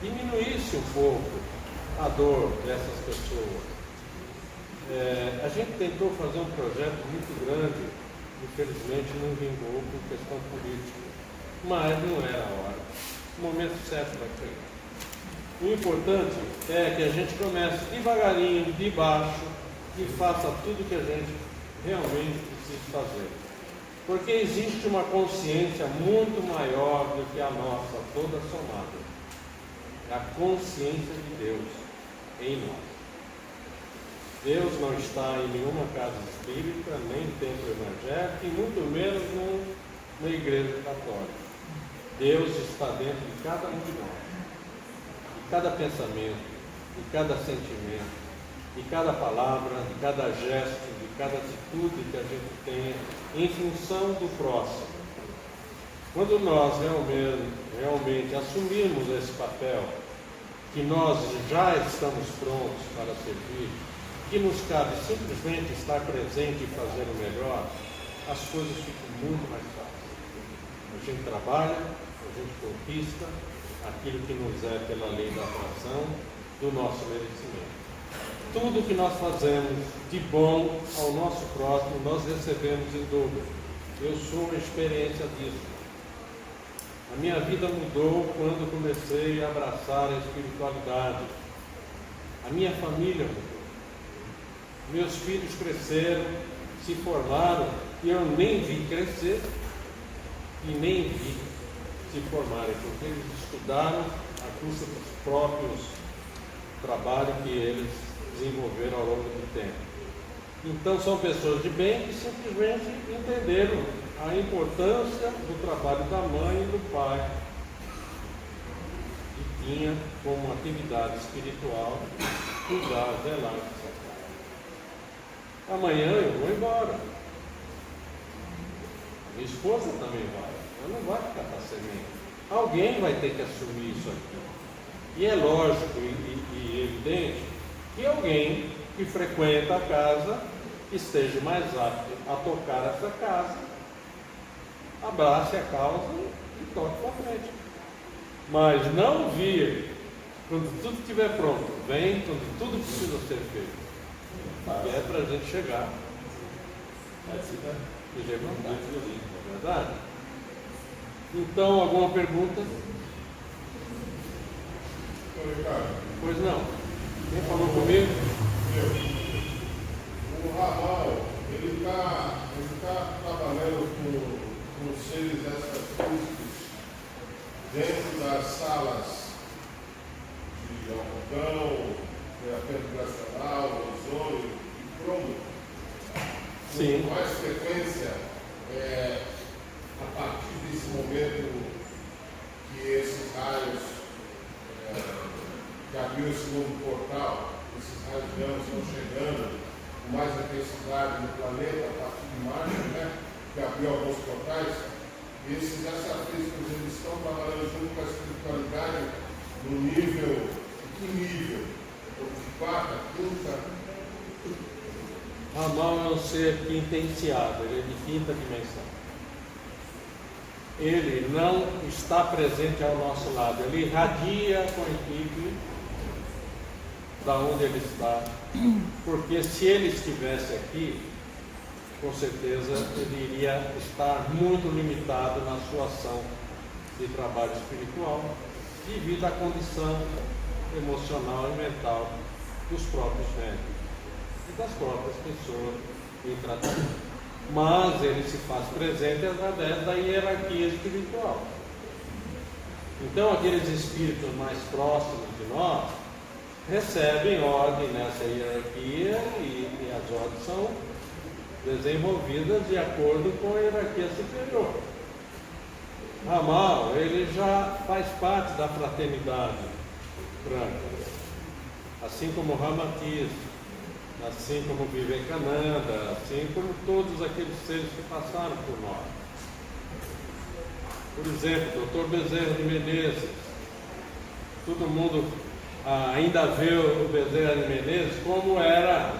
diminuísse um pouco a dor dessas pessoas. A gente tentou fazer um projeto muito grande, infelizmente não vingou por questão política, mas não era a hora. O momento certo vai chegar. O importante é que a gente comece devagarinho, de baixo, e faça tudo que a gente realmente precisa fazer. Porque existe uma consciência muito maior do que a nossa, toda somada. É a consciência de Deus em nós. Deus não está em nenhuma casa espírita, nem templo evangélico, e muito menos numa igreja católica. Deus está dentro de cada um de nós, de cada pensamento, de cada sentimento, de cada palavra, de cada gesto, de cada atitude que a gente tenha em função do próximo. Quando nós realmente assumirmos esse papel, que nós já estamos prontos para servir, que nos cabe simplesmente estar presente e fazer o melhor, as coisas ficam muito mais fáceis. A gente trabalha, a gente conquista aquilo que nos é pela lei da atração, do nosso merecimento. Tudo que nós fazemos de bom ao nosso próximo, nós recebemos em dobro. Eu sou a experiência disso. A minha vida mudou quando comecei a abraçar a espiritualidade. A minha família mudou. Meus filhos cresceram, se formaram, e eu nem vi crescer e nem vi se formarem, porque eles estudaram a custa dos próprios trabalhos que eles desenvolveram ao longo do tempo. Então são pessoas de bem que simplesmente entenderam a importância do trabalho da mãe e do pai, que tinha como atividade espiritual cuidar, zelar dessa casa. Amanhã eu vou embora. Minha esposa também vai. Ela não vai ficar para semente. Alguém vai ter que assumir isso aqui. E é lógico e evidente que alguém que frequenta a casa esteja mais apto a tocar essa casa, abrace a causa e toque para frente. Mas não vir quando tudo estiver pronto, vem quando tudo precisa ser feito. E é para a gente chegar e levantar, não é verdade? Então, alguma pergunta? Pois não. Quem falou comigo? O Ramal, ele está trabalhando com seres extrafísicos dentro das salas de algodão, terapia vibracional, ozônio e cromo. Sim. Com mais frequência, a partir desse momento que esses raios, que abriu esse novo portal, esses raios gama estão chegando com mais intensidade no planeta, a partir de março, né, que abriu alguns portais, esses extrafísicos, eles estão trabalhando junto com a espiritualidade no nível, que nível? De quarta, quinta? Ramal é um ser quintenciado, ele é de quinta dimensão. Ele não está presente ao nosso lado, ele irradia com a equipe da onde ele está, porque se ele estivesse aqui, com certeza ele iria estar muito limitado na sua ação de trabalho espiritual, devido à condição emocional e mental dos próprios médicos e das próprias pessoas em tratamento. Mas ele se faz presente através da hierarquia espiritual. Então, aqueles espíritos mais próximos de nós recebem ordem nessa hierarquia e as ordens são desenvolvidas de acordo com a hierarquia superior. Ramal, ele já faz parte da fraternidade branca, assim como Ramatiz, assim como Vivekananda, assim como todos aqueles seres que passaram por nós. Por exemplo, Dr. Bezerra de Menezes. Todo mundo ainda vê o Bezerra de Menezes como era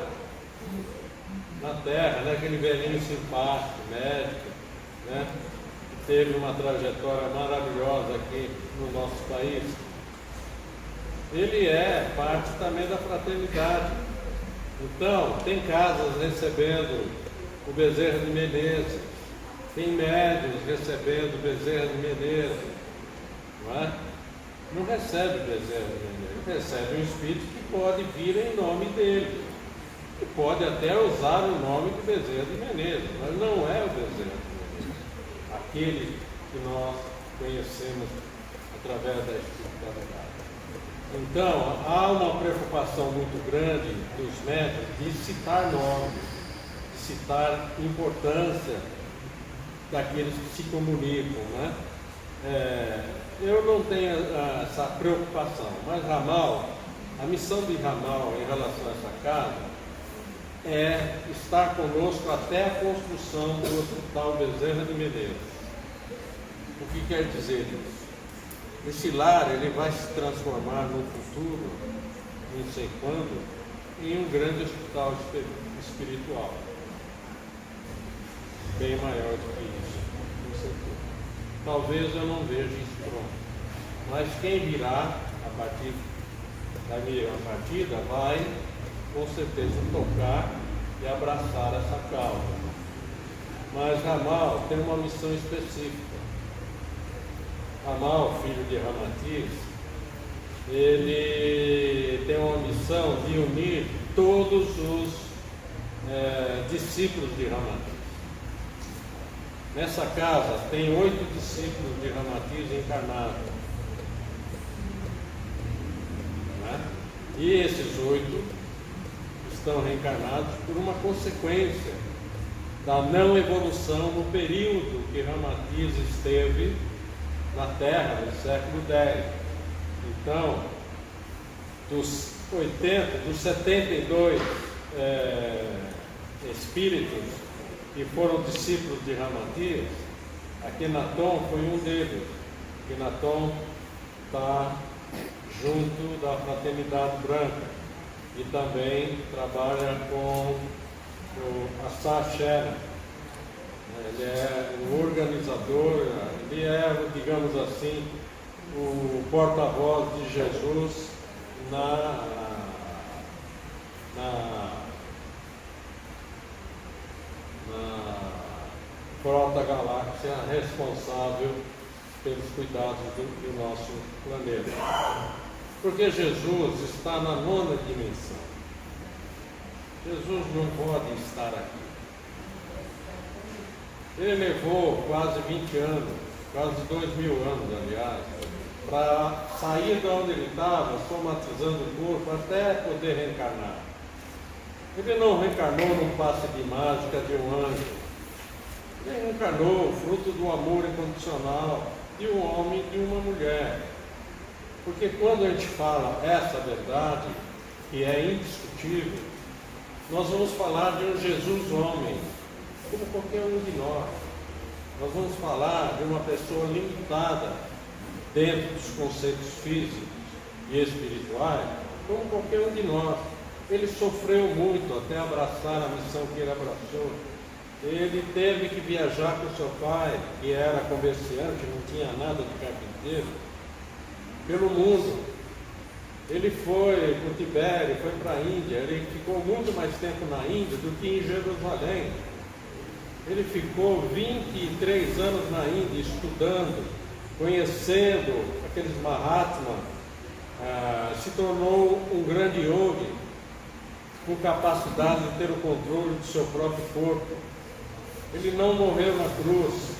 na Terra, né? Aquele velhinho simpático, médico, né? Que teve uma trajetória maravilhosa aqui no nosso país. Ele é parte também da fraternidade. Então, tem casas recebendo o Bezerra de Menezes, tem médiuns recebendo o Bezerra de Menezes, não é? Não recebe o Bezerra de Menezes, recebe um espírito que pode vir em nome dele, que pode até usar o nome de Bezerra de Menezes, mas não é o Bezerra de Menezes, aquele que nós conhecemos através da espiritualidade. Então, há uma preocupação muito grande dos médicos de citar nomes, de citar importância daqueles que se comunicam, né? Eu não tenho essa preocupação, mas Ramal, a missão de Ramal em relação a essa casa é estar conosco até a construção do Hospital Bezerra de Menezes. O que quer dizer isso? Esse lar ele vai se transformar no futuro, não sei quando, em um grande hospital espiritual, bem maior do que isso, com certeza. Talvez eu não veja isso pronto, mas quem virá a partir da minha partida vai com certeza tocar e abraçar essa causa. Mas Ramal tem uma missão específica. Ramal, filho de Ramatiz, ele tem uma missão de unir todos os discípulos de Ramatiz. Nessa casa tem 8 discípulos de Ramatiz encarnados. Né? E esses 8 estão reencarnados por uma consequência da não evolução no período que Ramatiz esteve na Terra, no século X. Então, dos 72 espíritos que foram discípulos de Ramatiz, Akhenaton foi um deles. Akhenaton está junto da fraternidade branca. e também trabalha com o Assar Shera. Ele é um organizador, ele é, digamos assim, o porta-voz de Jesus na frota galáxia responsável pelos cuidados do nosso planeta. Porque Jesus está na 9ª dimensão. Jesus não pode estar aqui. Ele levou quase 20 anos, quase 2000 anos, aliás, para sair de onde ele estava, somatizando o corpo, até poder reencarnar. Ele não reencarnou num passe de mágica de um anjo. Ele reencarnou fruto do amor incondicional de um homem e de uma mulher. Porque quando a gente fala essa verdade, que é indiscutível, nós vamos falar de um Jesus homem, como qualquer um de nós. Nós vamos falar de uma pessoa limitada dentro dos conceitos físicos e espirituais, como qualquer um de nós. Ele sofreu muito até abraçar a missão que ele abraçou. Ele teve que viajar com seu pai, que era comerciante, não tinha nada de carpinteiro, pelo mundo. Ele foi para o Tibete, foi para a Índia, ele ficou muito mais tempo na Índia do que em Jerusalém. Ele ficou 23 anos na Índia estudando, conhecendo aqueles Mahatmas, se tornou um grande yogi, com capacidade de ter o controle do seu próprio corpo. Ele não morreu na cruz,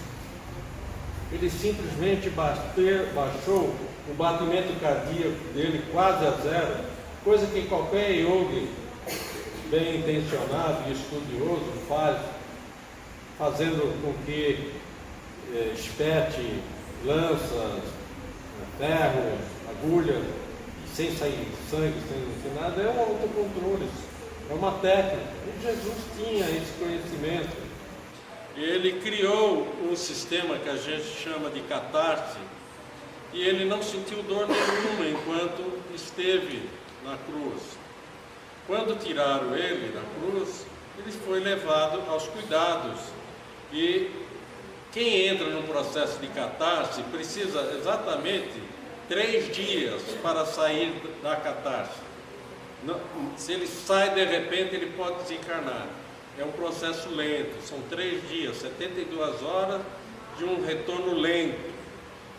ele simplesmente baixou o batimento cardíaco dele quase a zero, coisa que qualquer yogi bem intencionado e estudioso faz, fazendo com que espete lanças, ferros, agulhas, sem sair sangue, sem nada, é um autocontrole, é uma técnica. E Jesus tinha esse conhecimento. Ele criou um sistema que a gente chama de catarse, e ele não sentiu dor nenhuma enquanto esteve na cruz. Quando tiraram ele da cruz, ele foi levado aos cuidados. E quem entra num processo de catarse precisa exatamente 3 dias para sair da catarse. Se ele sai de repente, ele pode desencarnar. É um processo lento, são 3 dias, 72 horas de um retorno lento.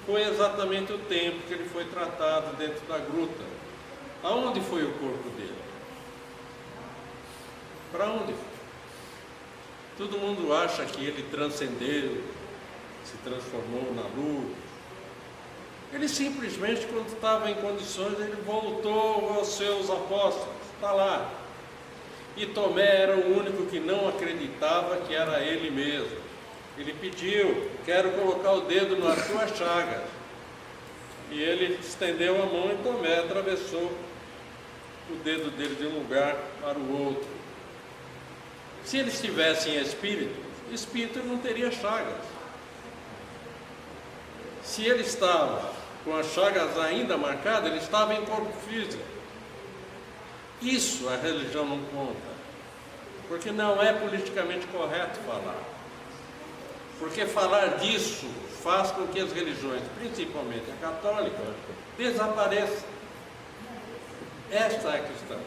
Foi exatamente o tempo que ele foi tratado dentro da gruta. Aonde foi o corpo dele? Para onde foi? Todo mundo acha que ele transcendeu, se transformou na luz. Ele simplesmente, quando estava em condições, ele voltou aos seus apóstolos. Está lá. E Tomé era o único que não acreditava que era ele mesmo. Ele pediu: quero colocar o dedo nas tuas chagas. E ele estendeu a mão e Tomé atravessou o dedo dele de um lugar para o outro. Se ele estivesse em espírito não teria chagas. Se ele estava com as chagas ainda marcadas, ele estava em corpo físico. Isso a religião não conta, porque não é politicamente correto falar. Porque falar disso faz com que as religiões, principalmente a católica, desapareçam. Esta é a questão.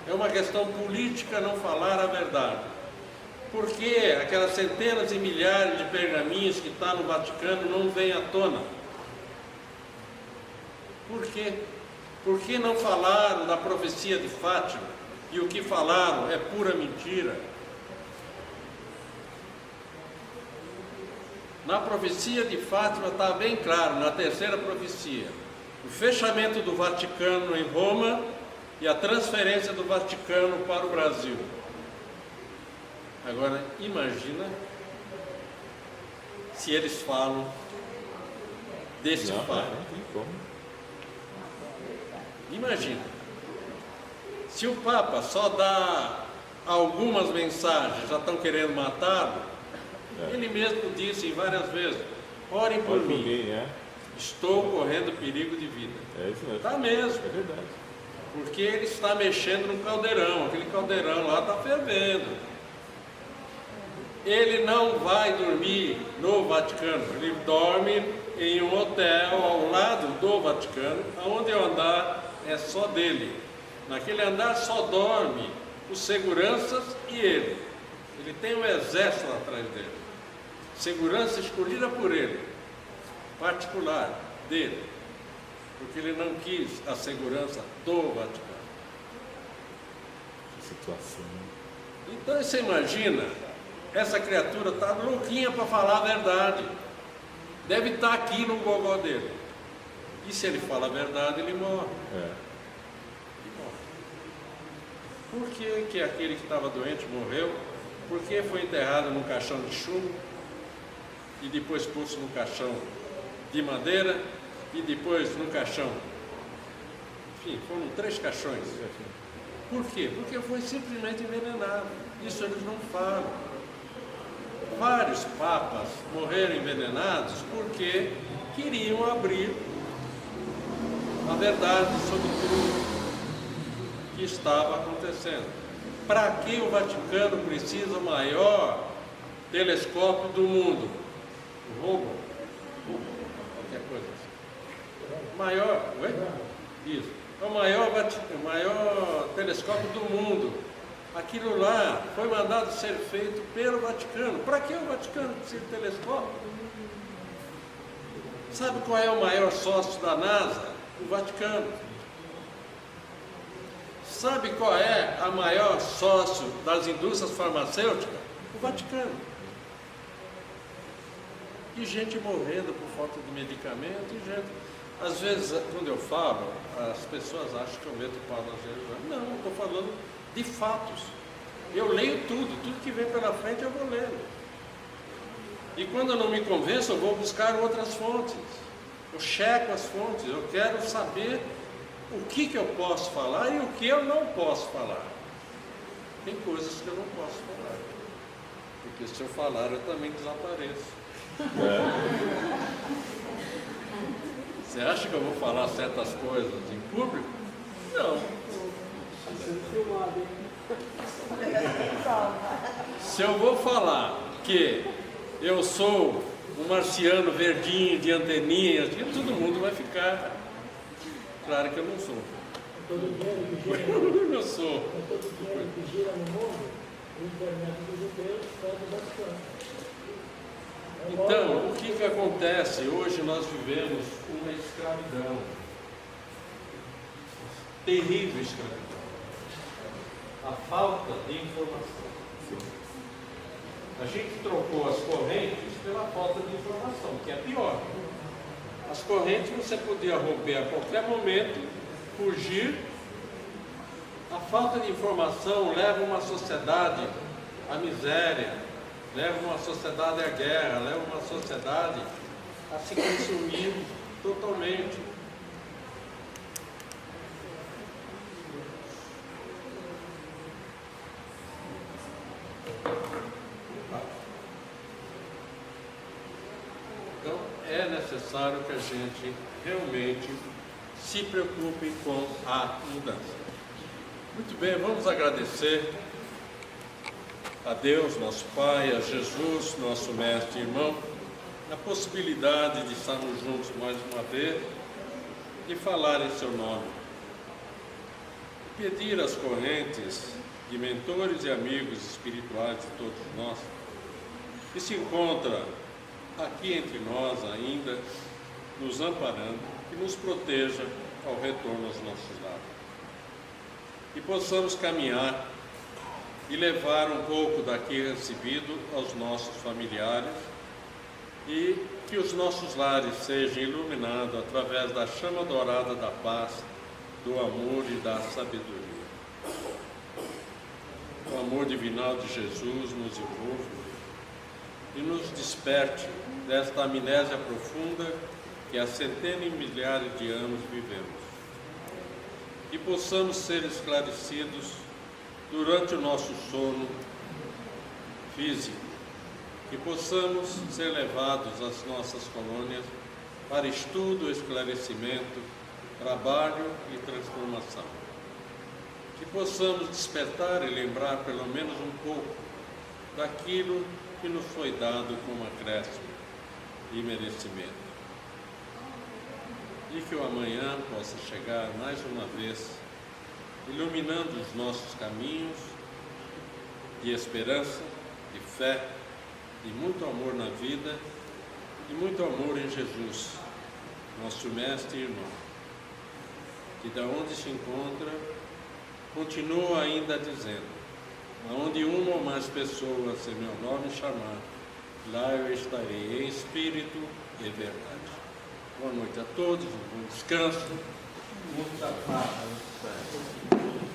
É uma questão política não falar a verdade. Porque aquelas centenas e milhares de pergaminhos que estão no Vaticano não vêm à tona. Por quê? Por que não falaram da profecia de Fátima? E o que falaram é pura mentira. Na profecia de Fátima está bem claro, na terceira profecia, o fechamento do Vaticano em Roma e a transferência do Vaticano para o Brasil. Agora, imagina se eles falam desse fato. Não tem como. Imagina, se o Papa só dá algumas mensagens, já estão querendo matá-lo, ele mesmo disse várias vezes: orem por mim, estou correndo perigo de vida. É isso mesmo. Está mesmo. É verdade. porque ele está mexendo no caldeirão, aquele caldeirão lá está fervendo. Ele não vai dormir no Vaticano, ele dorme em um hotel ao lado do Vaticano, onde o andar é só dele. Naquele andar só dorme os seguranças e ele. Ele tem um exército atrás dele. Segurança escolhida por ele, particular dele, porque ele não quis a segurança do Vaticano. Que situação. Então você imagina, essa criatura está louquinha para falar a verdade. Deve estar aqui no gogó dele. E se ele fala a verdade, ele morre. Por que aquele que estava doente morreu? Por que foi enterrado num caixão de chumbo? E depois posto num caixão de madeira? E depois num caixão? Enfim, foram 3 caixões. Por quê? Porque foi simplesmente envenenado. Isso eles não falam. Vários papas morreram envenenados porque queriam abrir a verdade sobre tudo que estava acontecendo. Para que o Vaticano precisa o maior telescópio do mundo? O Hubble? Qualquer coisa assim. Maior, oi? Isso. É o maior telescópio do mundo. Aquilo lá foi mandado ser feito pelo Vaticano. Para que o Vaticano precisa de telescópio? Sabe qual é o maior sócio da NASA? O Vaticano. Sabe qual é a maior sócio das indústrias farmacêuticas? O Vaticano. E gente morrendo por falta de medicamento, e gente... Às vezes, quando eu falo, as pessoas acham que eu meto o pau nas vezes. Não, estou falando de fatos. Eu leio tudo que vem pela frente eu vou lendo. E quando eu não me convenço, eu vou buscar outras fontes. Eu checo as fontes, eu quero saber o que eu posso falar e o que eu não posso falar. Tem coisas que eu não posso falar, porque se eu falar eu também desapareço. Você acha que eu vou falar certas coisas em público? Não. Se eu vou falar que eu sou um marciano verdinho, de anteninhas, todo mundo vai ficar. Claro que eu não sou. Todo dinheiro que gira, Eu sou. todo dinheiro que gira no mundo, o internet dos judeus sai do Vaticano. Então, o que acontece? Hoje nós vivemos uma escravidão. Terrível escravidão. A falta de informação. A gente trocou as correntes pela falta de informação, que é pior. As correntes você podia romper a qualquer momento, fugir. A falta de informação leva uma sociedade à miséria, leva uma sociedade à guerra, leva uma sociedade a se consumir totalmente. Então é necessário que a gente realmente se preocupe com a mudança. Muito bem, vamos agradecer a Deus, nosso Pai, a Jesus, nosso Mestre e Irmão, a possibilidade de estarmos juntos mais uma vez e falar em seu nome. Pedir às correntes de mentores e amigos espirituais de todos nós, que se encontra aqui entre nós ainda, nos amparando, que nos proteja ao retorno aos nossos lares. E possamos caminhar e levar um pouco daqui recebido aos nossos familiares e que os nossos lares sejam iluminados através da chama dourada da paz, do amor e da sabedoria. O amor divinal de Jesus nos envolva e nos desperte desta amnésia profunda que há centenas e milhares de anos vivemos. E possamos ser esclarecidos durante o nosso sono físico, que possamos ser levados às nossas colônias para estudo, esclarecimento, trabalho e transformação. que possamos despertar e lembrar pelo menos um pouco daquilo que nos foi dado como acréscimo e merecimento. E que o amanhã possa chegar mais uma vez, iluminando os nossos caminhos de esperança, de fé, de muito amor na vida e muito amor em Jesus, nosso mestre e irmão, que da onde se encontra, continua ainda dizendo: aonde uma ou mais pessoas em meu nome chamar, lá eu estarei em espírito e verdade. Boa noite a todos, um bom descanso, muita paz.